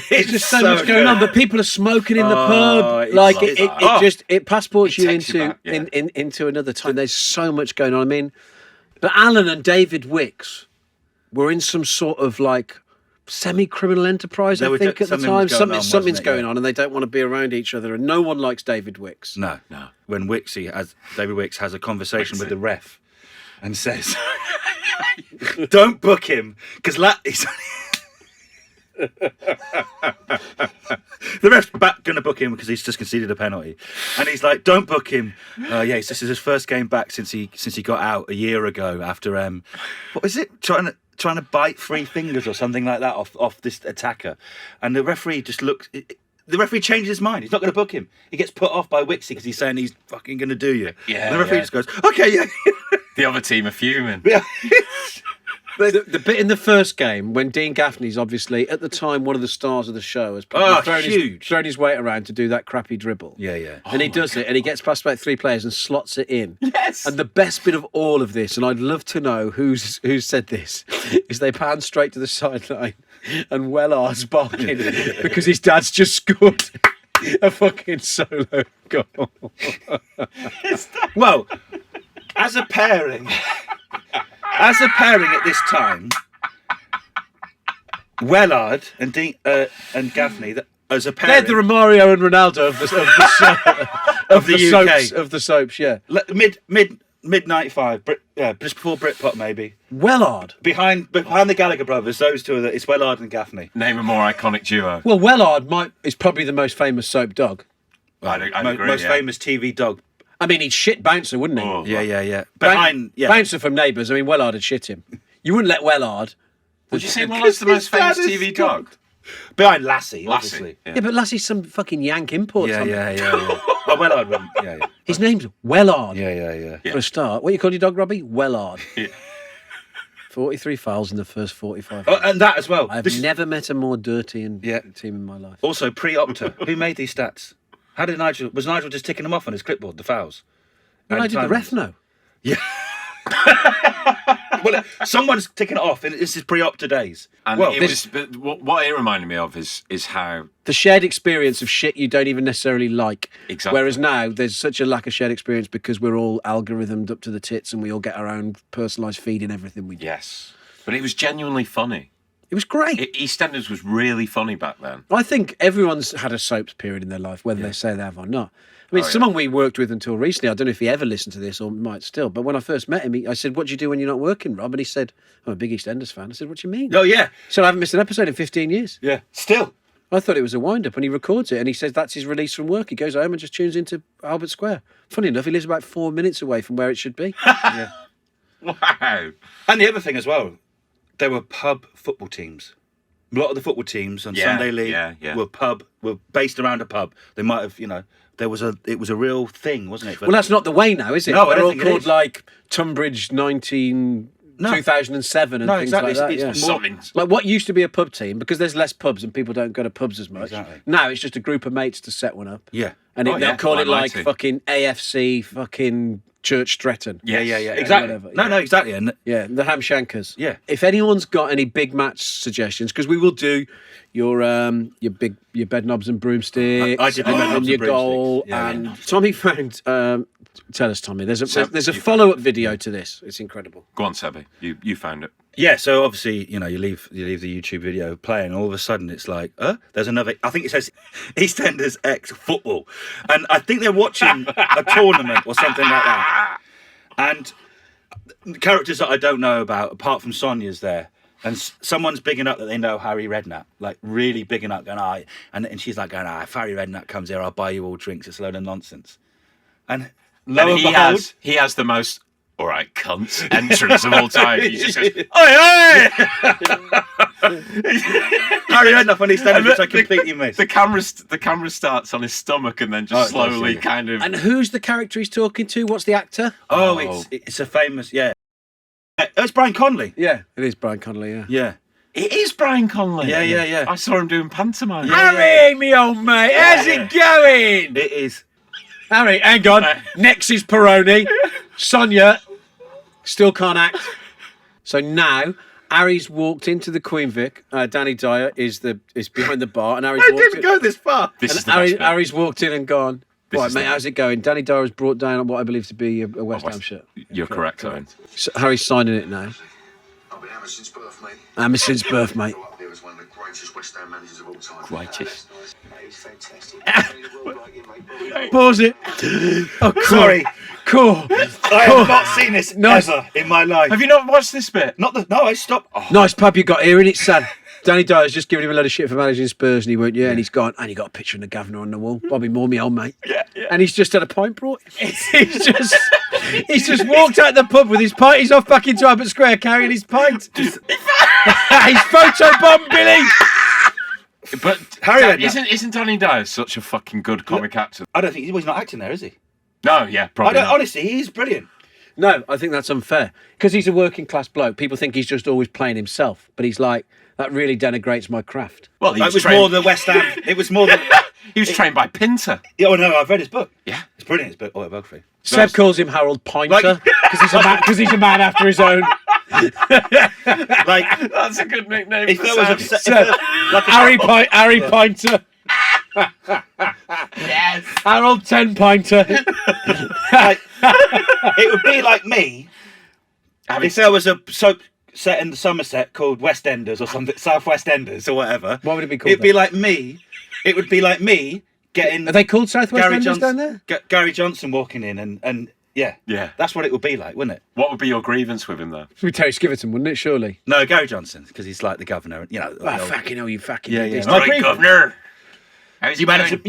There's just so much going on, but people are smoking in the pub. Like it passports you into into another time. There's so much going on. I mean, but Alan and David Wicks were in some sort of like semi-criminal enterprise, I think, at the time. Something's going on, and they don't want to be around each other, and no one likes David Wicks. No. When David Wicks has a conversation with the ref and says, "Don't book him because the ref's going to book him because he's just conceded a penalty, and he's like, "Don't book him." This is his first game back since he got out a year ago after what was it? Trying to bite 3 fingers or something like that off this attacker, and the referee just looks. The referee changes his mind. He's not going to book him. He gets put off by Wixie because he's saying he's fucking going to do you. Yeah. And the referee just goes, "Okay, yeah." The other team are fuming. Yeah. The bit in the first game when Dean Gaffney's obviously at the time one of the stars of the show has thrown his weight around to do that crappy dribble. Yeah. And he does it, and he gets past about 3 players and slots it in. Yes. And the best bit of all of this, and I'd love to know who said this, is they pan straight to the sideline, and Wellard's barking because his dad's just scored a fucking solo goal. Well, as a pairing at this time, Wellard and Gaffney, as a pairing, they're the Romario and Ronaldo of the soaps, yeah. Mid 95, just before Britpop maybe. Wellard Behind the Gallagher brothers, those two it's Wellard and Gaffney. Name a more iconic duo. Well, Wellard is probably the most famous soap dog. I'd agree, most famous TV dog. I mean, he'd shit Bouncer, wouldn't he? Oh, Yeah. Bouncer from Neighbours. I mean, Wellard would shit him. You wouldn't let Wellard. Would you say Wellard's the most famous TV dog? Behind Lassie, obviously. Yeah, but Lassie's some fucking Yank import. Yeah. Well, Wellard wouldn't. Yeah. His name's Wellard. Yeah. For a start. What you call your dog, Robbie? Wellard. Yeah. 43 fouls in the first 45. And that as well. I've never met a more dirty team in my life. Also, pre-Opta. Who made these stats? How did was Nigel just ticking them off on his clipboard, the fouls? Well, I did the ref know. Yeah. Well, someone's ticking it off, and this is pre-Opta days. And what it reminded me of is how the shared experience of shit you don't even necessarily like. Exactly. Whereas now there's such a lack of shared experience because we're all algorithmed up to the tits and we all get our own personalised feed in everything we do. Yes, but it was genuinely funny. It was great. EastEnders was really funny back then. I think everyone's had a soaps period in their life, whether they say they have or not. I mean, someone we worked with until recently, I don't know if he ever listened to this or might still, but when I first met him, I said, "What do you do when you're not working, Rob?" And he said, "I'm a big EastEnders fan." I said, "What do you mean?" Oh, yeah. So I haven't missed an episode in 15 years. Yeah. Still. I thought it was a wind-up, and he records it, and he says that's his release from work. He goes home and just tunes into Albert Square. Funny enough, he lives about 4 minutes away from where it should be. Yeah. Wow. And the other thing as well, there were pub football teams. A lot of the football teams on Sunday League were based around a pub. They might have, it was a real thing, wasn't it? Well, that's not the way now, is it? No, they're all called like Tunbridge 2007 and things like that. It's more, like what used to be a pub team, because there's less pubs and people don't go to pubs as much. Exactly. Now it's just a group of mates to set one up. Yeah. And they'll call it like fucking AFC, fucking Church Stretton. Yeah. Exactly. Whatever, no, exactly. And Yeah, the ham shankers. Yeah. If anyone's got any big match suggestions, because we will do your bed knobs and broomsticks, I did the bed and knobs your and goal. broomsticks. Yeah, And Tommy found. Tell us, Tommy. There's a follow up video to this. It's incredible. Go on, Sebby. You found it. yeah, so obviously, you leave the YouTube video playing, and all of a sudden it's like, there's another. I think it says EastEnders X football, and I think they're watching a tournament or something like that. And characters that I don't know about, apart from Sonia's there. And someone's bigging up that they know Harry Redknapp, like really bigging up, going, and she's like going, if Harry Redknapp comes here, I'll buy you all drinks. It's a load of nonsense. And lo and behold, he has the most all right cunts entrance of all time. He just goes, oi, oi! Harry Redknapp on EastEnders, which I completely missed. The camera starts on his stomach and then just slowly kind of. And who's the character he's talking to? What's the actor? It's a famous, it's Brian Conley. Yeah, it is Brian Connolly. Yeah. Yeah. It is Brian Conley. Yeah. I saw him doing pantomime. Harry, me old mate, how's it going? It is. Harry, hang on. Next is Peroni. Sonia still can't act. So now Harry's walked into the Queen Vic. Danny Dyer is behind the bar, and Harry's I walked didn't in. go this far. This is the best bit. Harry's walked in and gone. This Right, is mate, the- how's it going? Danny Dyer has brought down what I believe to be a West Ham shirt. You're correct, Owen. So Harry's signing it now. I've been hammered since birth, mate. Hammered since birth, mate. Up there as one of the greatest West Ham managers of all time. Greatest. That is fantastic. The world like you, mate. Pause it. Oh, cool. Sorry. Cool. I have not seen this ever in my life. Have you not watched this bit? No, I stopped. Nice pub you got here, and it's sad. Danny Dyer's just giving him a load of shit for managing Spurs, and he went, and he's gone, and you got a picture of the governor on the wall, Bobby Moore, me old mate. Yeah. And he's just had a pint brought. he's just walked out the pub with his pint. He's off back into Albert Square carrying his pint. He's photobombed Billy. But Harry Redknapp. isn't Danny Dyer such a fucking good comic actor? I don't think he's not acting there, is he? No, yeah, probably. Not. Honestly, he's brilliant. No, I think that's unfair because he's a working class bloke. People think he's just always playing himself, but he's like, that really denigrates my craft. Well, he It was more the West Ham. It was more the. He was trained by Pinter. Oh no, I've read his book. Yeah. It's brilliant. His book, autobiography. Seb calls him Harold Pinter because he's a man after his own. Like, That's a good nickname. if for there was Seb. a, se- Seb. if there- Harry Pinter. Yes. Harold ten-Pinter. like, it would be like me if there was a soap set in the Somerset called West Enders or something, South West Enders or whatever. What would it be called It'd be then? like me. It would be like me getting Are they called South West Gary Enders Johnson down there? Gary Johnson walking in and yeah. Yeah. That's what it would be like, wouldn't it? What would be your grievance with him, though? It would be Terry Skiverton, wouldn't it, surely? No, Gary Johnson, because he's like the governor. You know. Oh, fucking hell, you fucking... Yeah, this- yeah. Right, grievance. Governor. How's You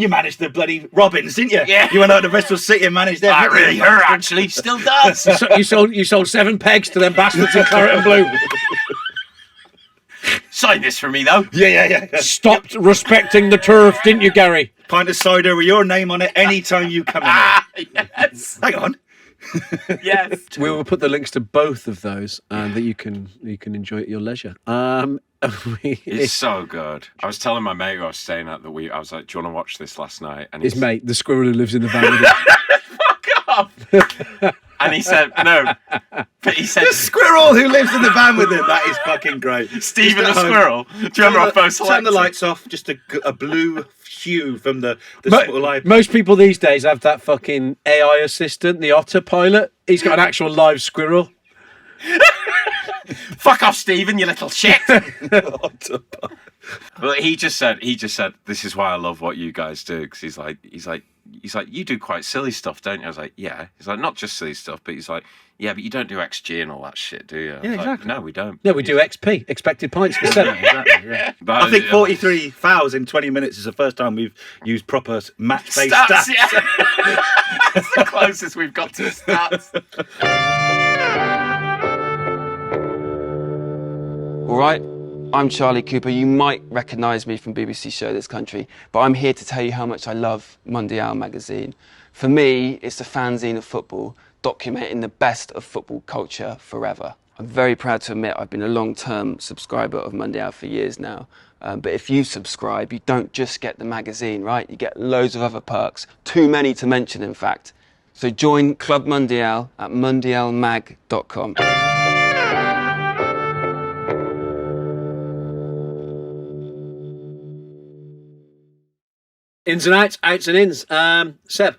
managed the bloody Robins, didn't you? Yeah. You went out to Bristol City and managed them. I really hurt, actually. Still does. So you sold 7 pegs to them bastards in claret and blue. Sign this for me, though. Yeah. Stopped respecting the turf, didn't you, Gary? Pint of cider with your name on it anytime you come in here. Yes. Hang on. Yes. We will put the links to both of those that you can enjoy at your leisure. It's so good. I was telling my mate who I was staying at I was like, do you want to watch this last night? And his mate, the squirrel who lives in the van with him. fuck off. And he said, no. But he said, The squirrel who lives in the van with him. That is fucking great. Stephen the Just at home. squirrel. Do you remember our first Turn selection? the lights off. Just a blue hue from the small light. Most people these days have that fucking AI assistant, the autopilot. He's got an actual live squirrel. Fuck off, Stephen, you little shit. Well, he just said, this is why I love what you guys do. Because he's like, you do quite silly stuff, don't you? I was like, yeah. He's like, not just silly stuff, but he's like, yeah, but you don't do XG and all that shit, do you? I was like, exactly. no, we don't. No, we do XP, expected pints for 7. But, I think 43 fouls in 20 minutes is the first time we've used proper match-based stats. stats. Yeah. That's the closest we've got to stats. All right, I'm Charlie Cooper. You might recognise me from BBC Show This Country, but I'm here to tell you how much I love Mundial magazine. For me, it's a fanzine of football, documenting the best of football culture forever. I'm very proud to admit I've been a long-term subscriber of Mundial for years now. But if you subscribe, you don't just get the magazine, right? You get loads of other perks, too many to mention, in fact. So join Club Mundial at mundialmag.com. Ins and outs and ins. Seb.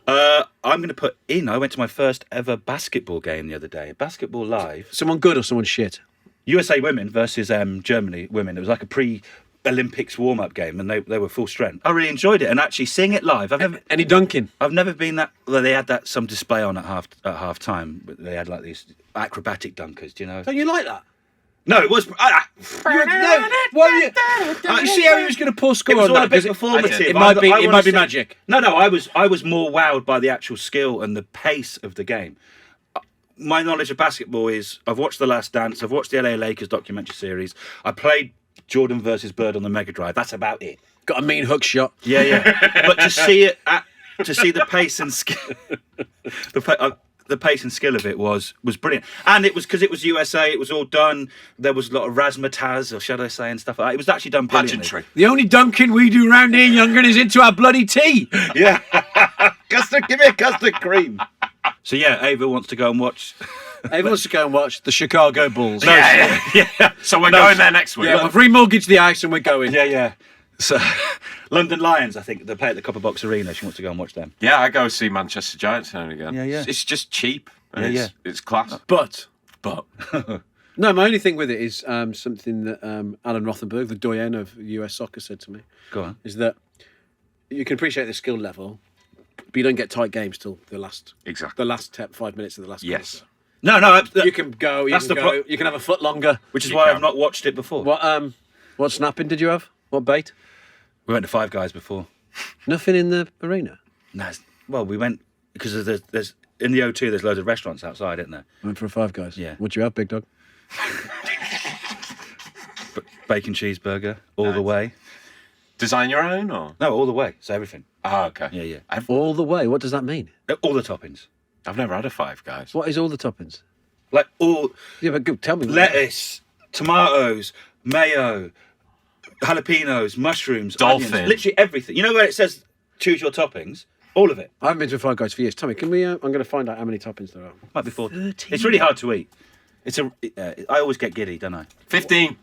I'm going to put in. I went to my first ever basketball game the other day. Basketball live. Someone good or someone shit? USA women versus Germany women. It was like a pre-Olympics warm-up game, and they were full strength. I really enjoyed it, and actually seeing it live. Any dunking? I've never been that. Well, they had some display on at half time. But they had like these acrobatic dunkers. Do you know? Don't you like that? No, it was. You see how he was going to pull score It was on all that? a bit 'Cause performative. It might be wanna see- magic. No, I was more wowed by the actual skill and the pace of the game. My knowledge of basketball is I've watched The Last Dance, I've watched the LA Lakers documentary series, I played Jordan versus Bird on the Mega Drive. That's about it. Got a mean hook shot. Yeah. But to see the pace and skill, the pace and skill of it was brilliant. And it was because it was USA, it was all done. There was a lot of razzmatazz, or should I say, and stuff like that. It was actually done brilliantly. Pageantry. The only dunking we do round here, young'un, is into our bloody tea. Yeah. Give me a custard cream. So yeah, Ava wants to go and watch. Ava wants to go and watch the Chicago Bulls. Yeah. So we're going there next week. Yeah, we've remortgaged the house and we're going. Yeah. So, London Lions, I think, they play at the Copper Box Arena. She wants to go and watch them. Yeah, I go see Manchester Giants now and again. Yeah. It's just cheap. And Yeah. It's class. But But no, my only thing with it is something that Alan Rothenberg, the doyen of US soccer, said to me. Go on. Is that you can appreciate the skill level, but you don't get tight games till the last 5 minutes of the last. yes. No. You can go. You That's can the go. You can have a foot longer. Which is You why can. I've not watched it before. What snapping did you have? What bait? We went to Five Guys before. Nothing in the arena. No, well, we went because there's in the O2. There's loads of restaurants outside, isn't there? Went for a Five Guys. Yeah. What'd you have, big dog? Bacon cheeseburger all the way. Design your own or? No, all the way. So everything. Oh, okay. Yeah. All the way. What does that mean? All the toppings. I've never had a Five Guys. What is all the toppings? Like all Yeah, but go, tell me. lettuce, tomatoes, mayo, jalapenos, mushrooms, Dolphin. onions, literally everything. You know where it says choose your toppings? All of it. I haven't been to a Five Guys for years. Tommy, can we? I'm going to find out how many toppings there are. Might be 40. It's really hard to eat. I always get giddy, don't I? 15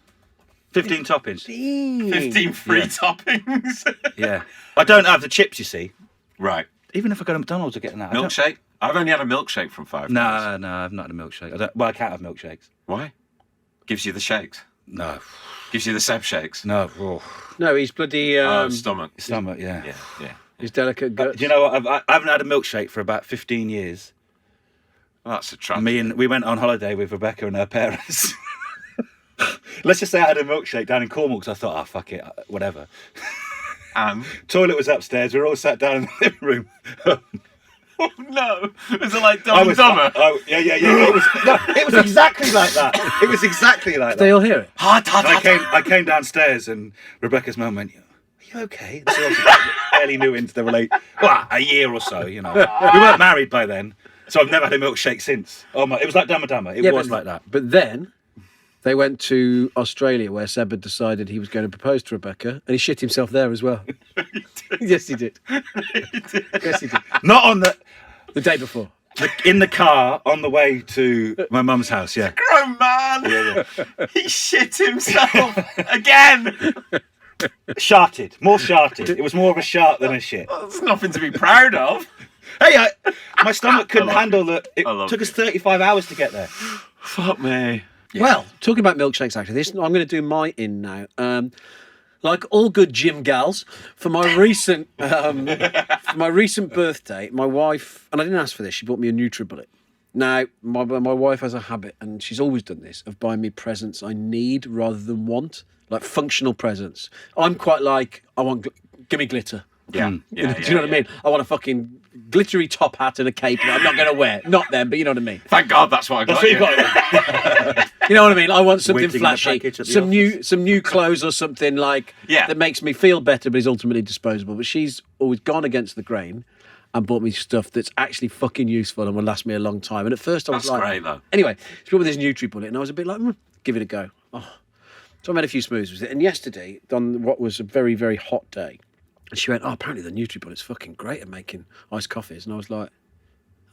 toppings. 15 free toppings. Yeah. I don't have the chips, you see. Right. Even if I go to McDonald's, I'm getting that. Milkshake? I've only had a milkshake from Five Guys. No, I've not had a milkshake. I can't have milkshakes. Why? Gives you the shakes. No. Gives you the Seb shakes. No. Oh. No, he's bloody. Stomach. Stomach, yeah. Yeah. His delicate guts. Do you know what? I haven't had a milkshake for about 15 years. Well, that's a tragedy. We went on holiday with Rebecca and her parents. Let's just say I had a milkshake down in Cornwall because I thought, fuck it, whatever. And? Toilet was upstairs. We were all sat down in the living room. Oh, no. Was it like Dumb and Dumber? Yeah. It was exactly like that. It was exactly like They that. all hear it. I came downstairs and Rebecca's mum went, "Are you okay?" So obviously barely knew into the a year or so, you know. We weren't married by then, so I've never had a milkshake since. It was like Dumb and Dumber. It was like that. But then they went to Australia where Seb had decided he was going to propose to Rebecca, and he shit himself there as well. Yes, he did. Yes, he did. Not on The day before. in the car on the way to my mum's house. Yeah. Grown man. He shit himself again. Sharted. More sharted. It was more of a shart than a shit. That's nothing to be proud of. Hey, my stomach couldn't I love handle it. It I love took us it. 35 hours to get there. Fuck me. Yeah. Well, talking about milkshakes, actually, I'm going to do my in now. Like all good gym gals, for my recent birthday, my wife, and I didn't ask for this, she bought me a NutriBullet. Now, my wife has a habit, and she's always done this, of buying me presents I need rather than want, like functional presents. I'm quite like, give me glitter. Yeah. Do you know what I mean? I want a fucking glittery top hat and a cape that I'm not going to wear. Not them, but you know what I mean. Thank God that's what I got. That's what you got. You know what I mean? I want something Waiting in the flashy, package at the some new clothes or something like that makes me feel better, but is ultimately disposable. But she's always gone against the grain and bought me stuff that's actually fucking useful and will last me a long time. And at first I was That's like, great, though. Anyway, she brought me this NutriBullet, and I was a bit like, give it a go. Oh. So I made a few smoothies with it. And yesterday, on what was a very, very hot day, she went, apparently the NutriBullet's fucking great at making iced coffees. And I was like,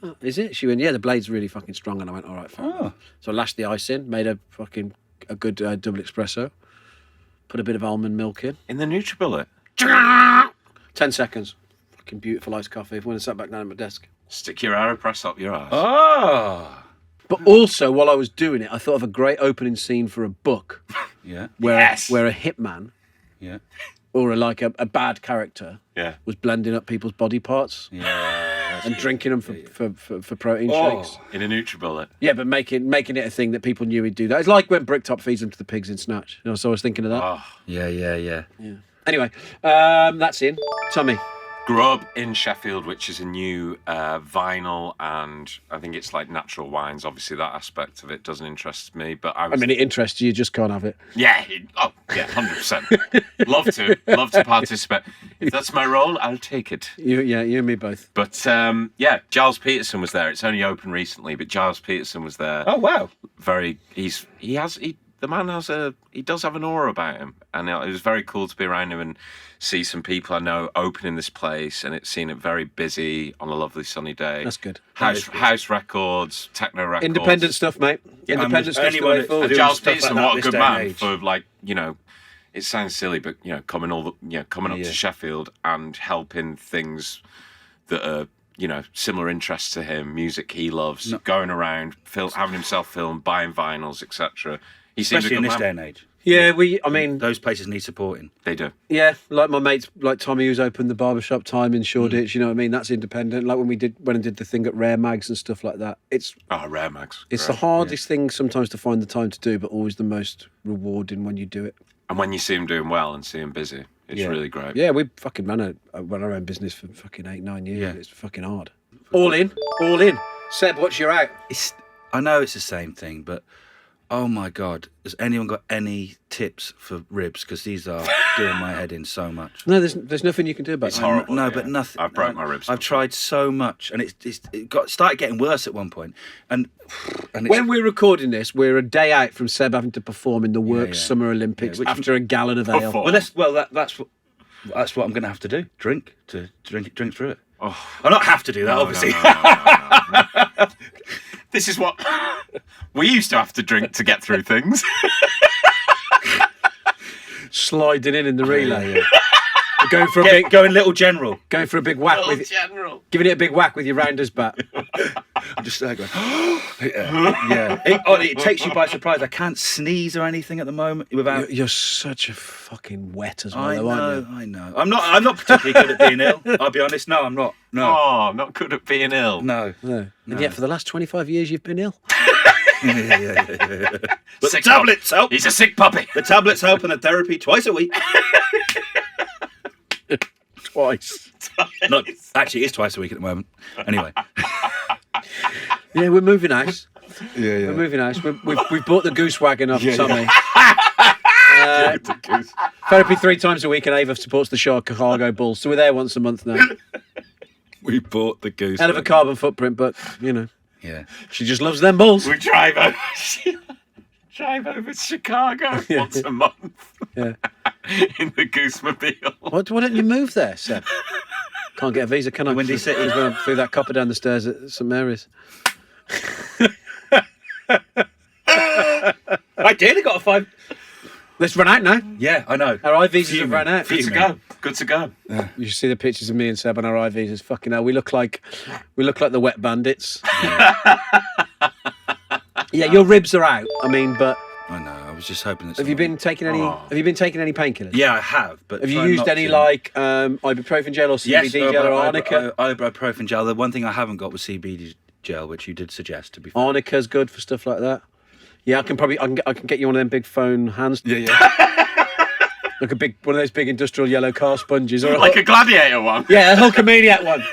Oh, is it? She went, yeah, the blade's really fucking strong. And I went, all right, fair enough. So I lashed the ice in, made a good double espresso, put a bit of almond milk in. In the NutriBullet? 10 seconds. Fucking beautiful iced coffee. When I sat back down at my desk. Stick your AeroPress up your ass. Oh. But also, while I was doing it, I thought of a great opening scene for a book. Yeah. Where, Yes. where a hitman Yeah. or a bad character Yeah. was blending up people's body parts Yeah. and drinking them for protein Oh. shakes. In a NutriBullet. Yeah, but making it a thing that people knew he'd do that. It's like when Bricktop feeds them to the pigs in Snatch. You know, so I was thinking of that. Oh. Yeah. Anyway, that's in. Tommy. Grew up in Sheffield, which is a new vinyl, and I think it's like natural wines. Obviously, that aspect of it doesn't interest me, but I It interests you, just can't have it. Yeah, 100%. Love to participate. If that's my role, I'll take it. You and me both. But Gilles Peterson was there. It's only open recently, but Gilles Peterson was there. Oh wow. The man does have an aura about him, and it was very cool to be around him and see some people I know opening this place, and it's seen it very busy on a lovely sunny day. That's good. House records, techno records, independent stuff, mate. Yeah, Independent stuff's the anyone way that's forward. doing Giles stuff Peterson, like that what a this good day and man age. for it sounds silly, but coming up to Sheffield and helping things that are similar interests to him, music he loves, going around, having himself filmed, buying vinyls, etc. He seems a Especially good in this man. day and age. Yeah, Those places need supporting. They do. yeah, like my mates, like Tommy, who's opened the barbershop time in Shoreditch. You know what I mean? That's independent. Like when we went and did the thing at Rare Mags and stuff like that. It's Rare Mags. the hardest thing sometimes to find the time to do, but always the most rewarding when you do it. And when you see him doing well and see him busy, it's really great. Yeah, we fucking run our own business for fucking 8-9 years. Yeah. It's fucking hard. All in. Seb, what's your out? I know it's the same thing, but oh my God, has anyone got any tips for ribs? Because these are doing my head in so much. No, there's nothing you can do about It's it. horrible. No, yeah. but nothing. I've broke my ribs. I've tried so much, and it started getting worse at one point. And it's, When we're recording this, we're a day out from Seb having to perform in the Works yeah. Summer Olympics Yeah, which- after a gallon of ale. Perform. that's what I'm going to have to do. Drink through it. Oh. I don't have to do that, obviously. No. This is what we used to have to drink to get through things. Sliding in the relay. Going for Going little general. going for a big whack with General. giving it a big whack with your rounders bat. I'm just there going, yeah. It takes you by surprise. I can't sneeze or anything at the moment without. You're such a fucking wet as well, though, aren't you? I know. I'm not particularly good at being ill. I'll be honest. No, I'm not. No, Oh, not good at being ill. no. No. And yet, for the last 25 years, you've been ill. Yeah. But Sick the tablets help. He's a sick puppy. The tablets help, and the therapy twice a week. Twice. Not actually, it's twice a week at the moment. Anyway. Yeah, we're moving house. Yeah. We're moving house. We've bought the Goosewagon off Tommy. Therapy 3 times a week, and Ava supports the Chicago Bulls. So we're there once a month now. We bought the goose. Hell of a carbon footprint, but, Yeah. she just loves them Bulls. We drive over to Chicago once a month. Yeah. In the Goosemobile. Why don't you move there, Seb? Can't get a visa, can I? Windy City. Going through that copper down the stairs at St Mary's. I did. I got a 5. Let's run out now. Yeah, I know. Our eye visas have run out. Good to go. Good to go. You should see the pictures of me and Seb on our eye visas. Fucking hell, we look like the wet bandits. Yeah, your ribs are out. I mean, but I know. I was just hoping that. have you been taking any? Oh. Have you been taking any painkillers? Yeah, I have. But Have you try used not any to. like ibuprofen gel or CBD gel or arnica? Ibuprofen gel. The one thing I haven't got was CBD gel, which you did suggest. To be fair. Arnica's good for stuff like that. Yeah, I can get you one of them big phone hands. Yeah. Like one of those big industrial yellow car sponges, or Like a gladiator one. yeah, a Hulkamaniac one.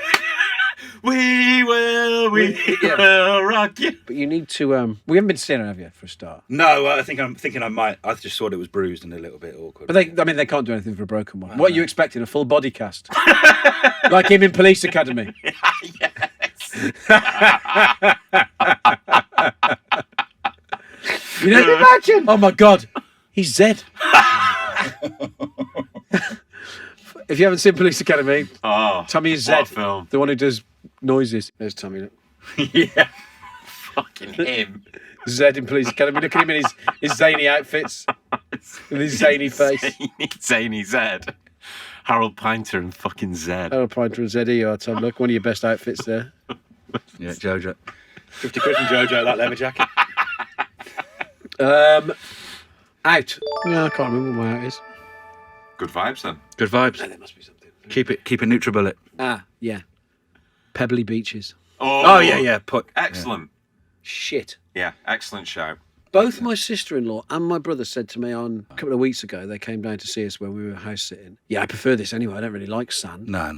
We will rock you. But you need to. We haven't been seeing her, have you, for a start? No, I'm thinking I might. I just thought it was bruised and a little bit awkward. But they can't do anything for a broken one. What are you expecting? A full body cast, like him in Police Academy. You know, imagine. Oh my God, he's Zed. If you haven't seen Police Academy, Oh, Tommy is what Zed, a film. the one who does noises. There's Tommy. Look. Yeah. Fucking him. Zed in Police Academy. Look at him in his zany outfits. With his zany face. Zany Zed. Harold Pinter and fucking Zed. Harold Pinter and Zed, here you are, Tom. Look, one of your best outfits there. Yeah, Jojo. 50 quid from Jojo, that leather jacket. Out. Yeah, I can't remember what my out is. Good vibes then. Good vibes. There must be something. Keep it NutriBullet. Yeah. Pebbly Beaches. Oh yeah. Excellent. Shit. Yeah, excellent show. Both my sister-in-law and my brother said to me on a couple of weeks ago, they came down to see us when we were house sitting. Yeah, I prefer this anyway. I don't really like sand. No.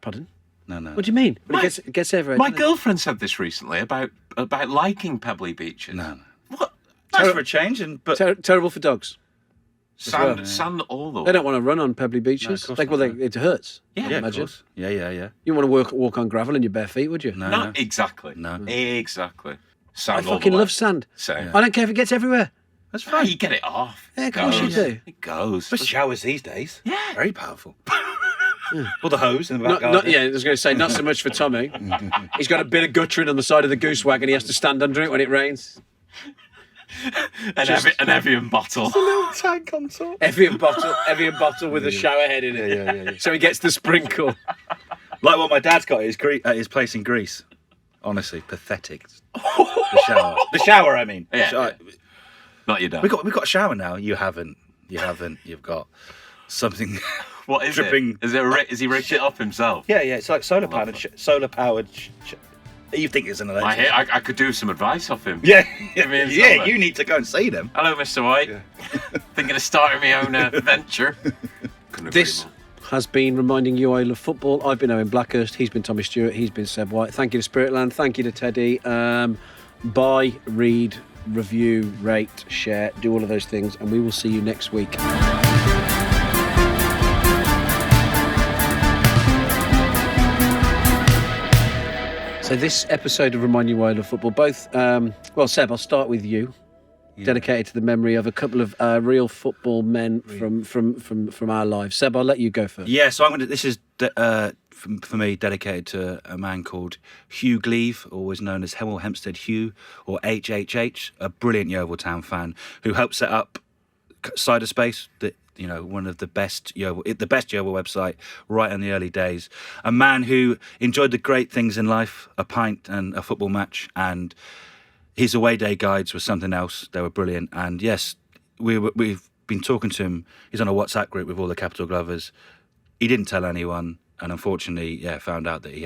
Pardon? No. What do you mean? Well, it gets everywhere. My doesn't it? girlfriend said this recently about liking pebbly beaches. No. What? Nice for a change, but Terrible for dogs. Sand all the way. They don't want to run on pebbly beaches. No, of course not. It hurts. Yeah, yeah, of imagine. course. Yeah. You wouldn't want to walk on gravel in your bare feet, would you? No. No, exactly. No. Exactly. I Sand all fucking the way. love sand. Same. I don't care if it gets everywhere. That's Oh, fine. you get it off. Yeah, of course you do. It goes. There's showers these days. Yeah. Very powerful. Or the hose in the back Not, garden. I was going to say, not so much for Tommy. He's got a bit of guttering on the side of the Goosewagon. He has to stand under it when it rains. An Evian bottle. little tank on top. Evian bottle with a shower head in it. Yeah. So he gets the sprinkle. Like what my dad's got at his place in Greece. Honestly, pathetic. The shower, I mean. Yeah, Shower. yeah. Not your dad. We've got a shower now. You haven't. You've got something. What is dripping. it? Is he rigged it up himself? Yeah. It's like solar powered. You think it's an electric? I could do some advice off him. Yeah. Give me his Yeah. number. You need to go and see them. Hello, Mr. White. Thinking of starting my own venture. Couldn't agree This more. has been Reminding You I Love Football. I've been Owen Blackhurst. He's been Tommy Stewart. He's been Seb White. Thank you to Spiritland. Thank you to Teddy. Buy, read, review, rate, share, do all of those things, and we will see you next week. So this episode of Remind You Why I Love Football, both, Seb, I'll start with you. Dedicated to the memory of a couple of real football men from our lives. Seb, I'll let you go first. Yeah. So this is for me dedicated to a man called Hugh Gleave, always known as Hemel Hempstead Hugh or HHH, a brilliant Yeovil Town fan who helped set up Cider Space, one of the best Yeovil website right in the early days. A man who enjoyed the great things in life, a pint and a football match, his away day guides were something else. They were brilliant. And yes, we've been talking to him. He's on a WhatsApp group with all the Capital Glovers. He didn't tell anyone, and unfortunately, found out that he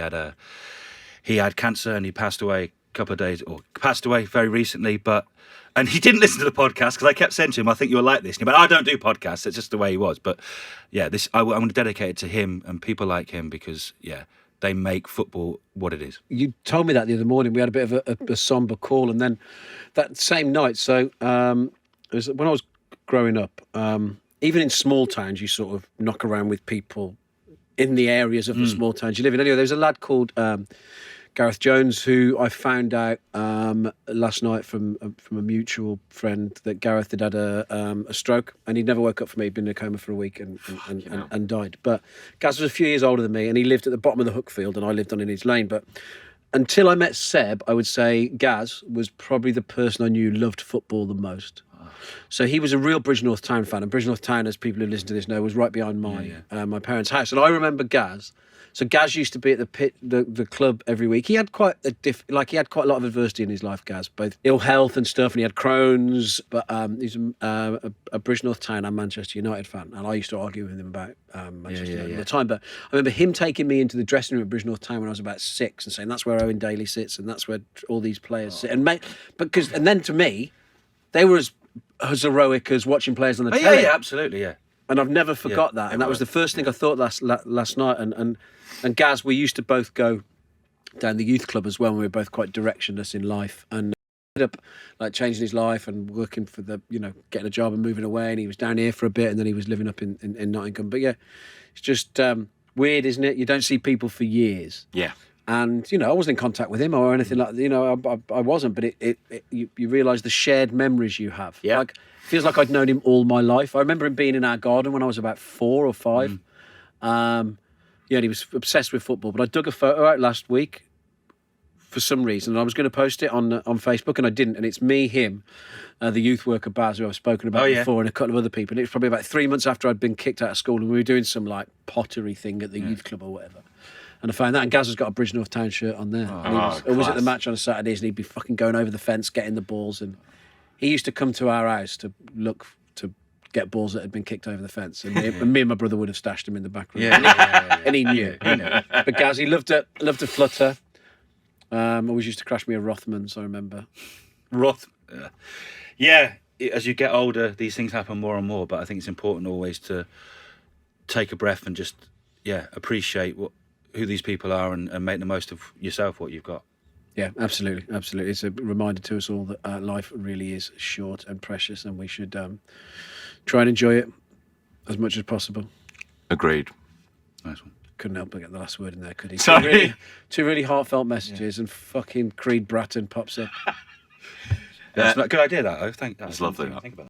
had cancer and he passed away passed away very recently. And he didn't listen to the podcast because I kept saying to him, I think you'll like this. But I don't do podcasts. It's just the way he was. But yeah, I'm going to dedicate it to him and people like him because, they make football what it is. You told me that the other morning. We had a bit of a somber call, and then that same night. So it was when I was growing up, even in small towns, you sort of knock around with people in the areas of the small towns you live in. Anyway, there was a lad called Gareth Jones, who I found out last night from a mutual friend that Gareth had a stroke, and he'd never woke up from it. He'd been in a coma for a week and died. But Gaz was a few years older than me, and he lived at the bottom of the Hookfield, and I lived on in his lane. But until I met Seb, I would say Gaz was probably the person I knew loved football the most. So he was a real Bridgnorth Town fan, and Bridgnorth Town, as people who listen to this know, was right behind my parents' house. And I remember Gaz. So Gaz used to be at the club every week. He had quite a lot of adversity in his life, Gaz, both ill health and stuff, and he had Crohn's. But he's a Bridgnorth Town and Manchester United fan, and I used to argue with him about Manchester United all the time. But I remember him taking me into the dressing room at Bridgnorth Town when I was about 6 and saying that's where Owen Daly sits and that's where all these players sit. And then to me, they were as heroic as watching players on the telly. Yeah, absolutely, yeah. And I've never forgot that. And that was the first thing I thought last night. And Gaz, we used to both go down the youth club as well, and we were both quite directionless in life. And ended up changing his life and working for getting a job and moving away. And he was down here for a bit, and then he was living up in Nottingham. But yeah, it's just weird, isn't it? You don't see people for years. Yeah. And I wasn't in contact with him or anything like that. I wasn't. But you realise the shared memories you have. Yeah. Feels like I'd known him all my life. I remember him being in our garden when I was about 4 or 5. And he was obsessed with football. But I dug a photo out last week for some reason, and I was going to post it on Facebook, and I didn't. And it's me, him, the youth worker Baz, who I've spoken about before, and a couple of other people. And it was probably about 3 months after I'd been kicked out of school, and we were doing some like pottery thing at the youth club or whatever. And I found that, and Gaz has got a Bridgnorth Town shirt on there. And he was always at the match on a Saturdays, and he'd be fucking going over the fence, getting the balls. And he used to come to our house to look to get balls that had been kicked over the fence. And me and my brother would have stashed them in the back room. And he knew. But Gaz, he loved to flutter. Always used to crash me a Rothmans, I remember. Yeah, as you get older, these things happen more and more. But I think it's important always to take a breath and just, appreciate who these people are and make the most of yourself, what you've got. Yeah, absolutely. It's a reminder to us all that life really is short and precious, and we should try and enjoy it as much as possible. Agreed. Nice one. Couldn't help but get the last word in there, could he? Sorry. Two really heartfelt messages, and fucking Creed Bratton pops up. That's not a good idea, that. Thank you. It's lovely. Think about that.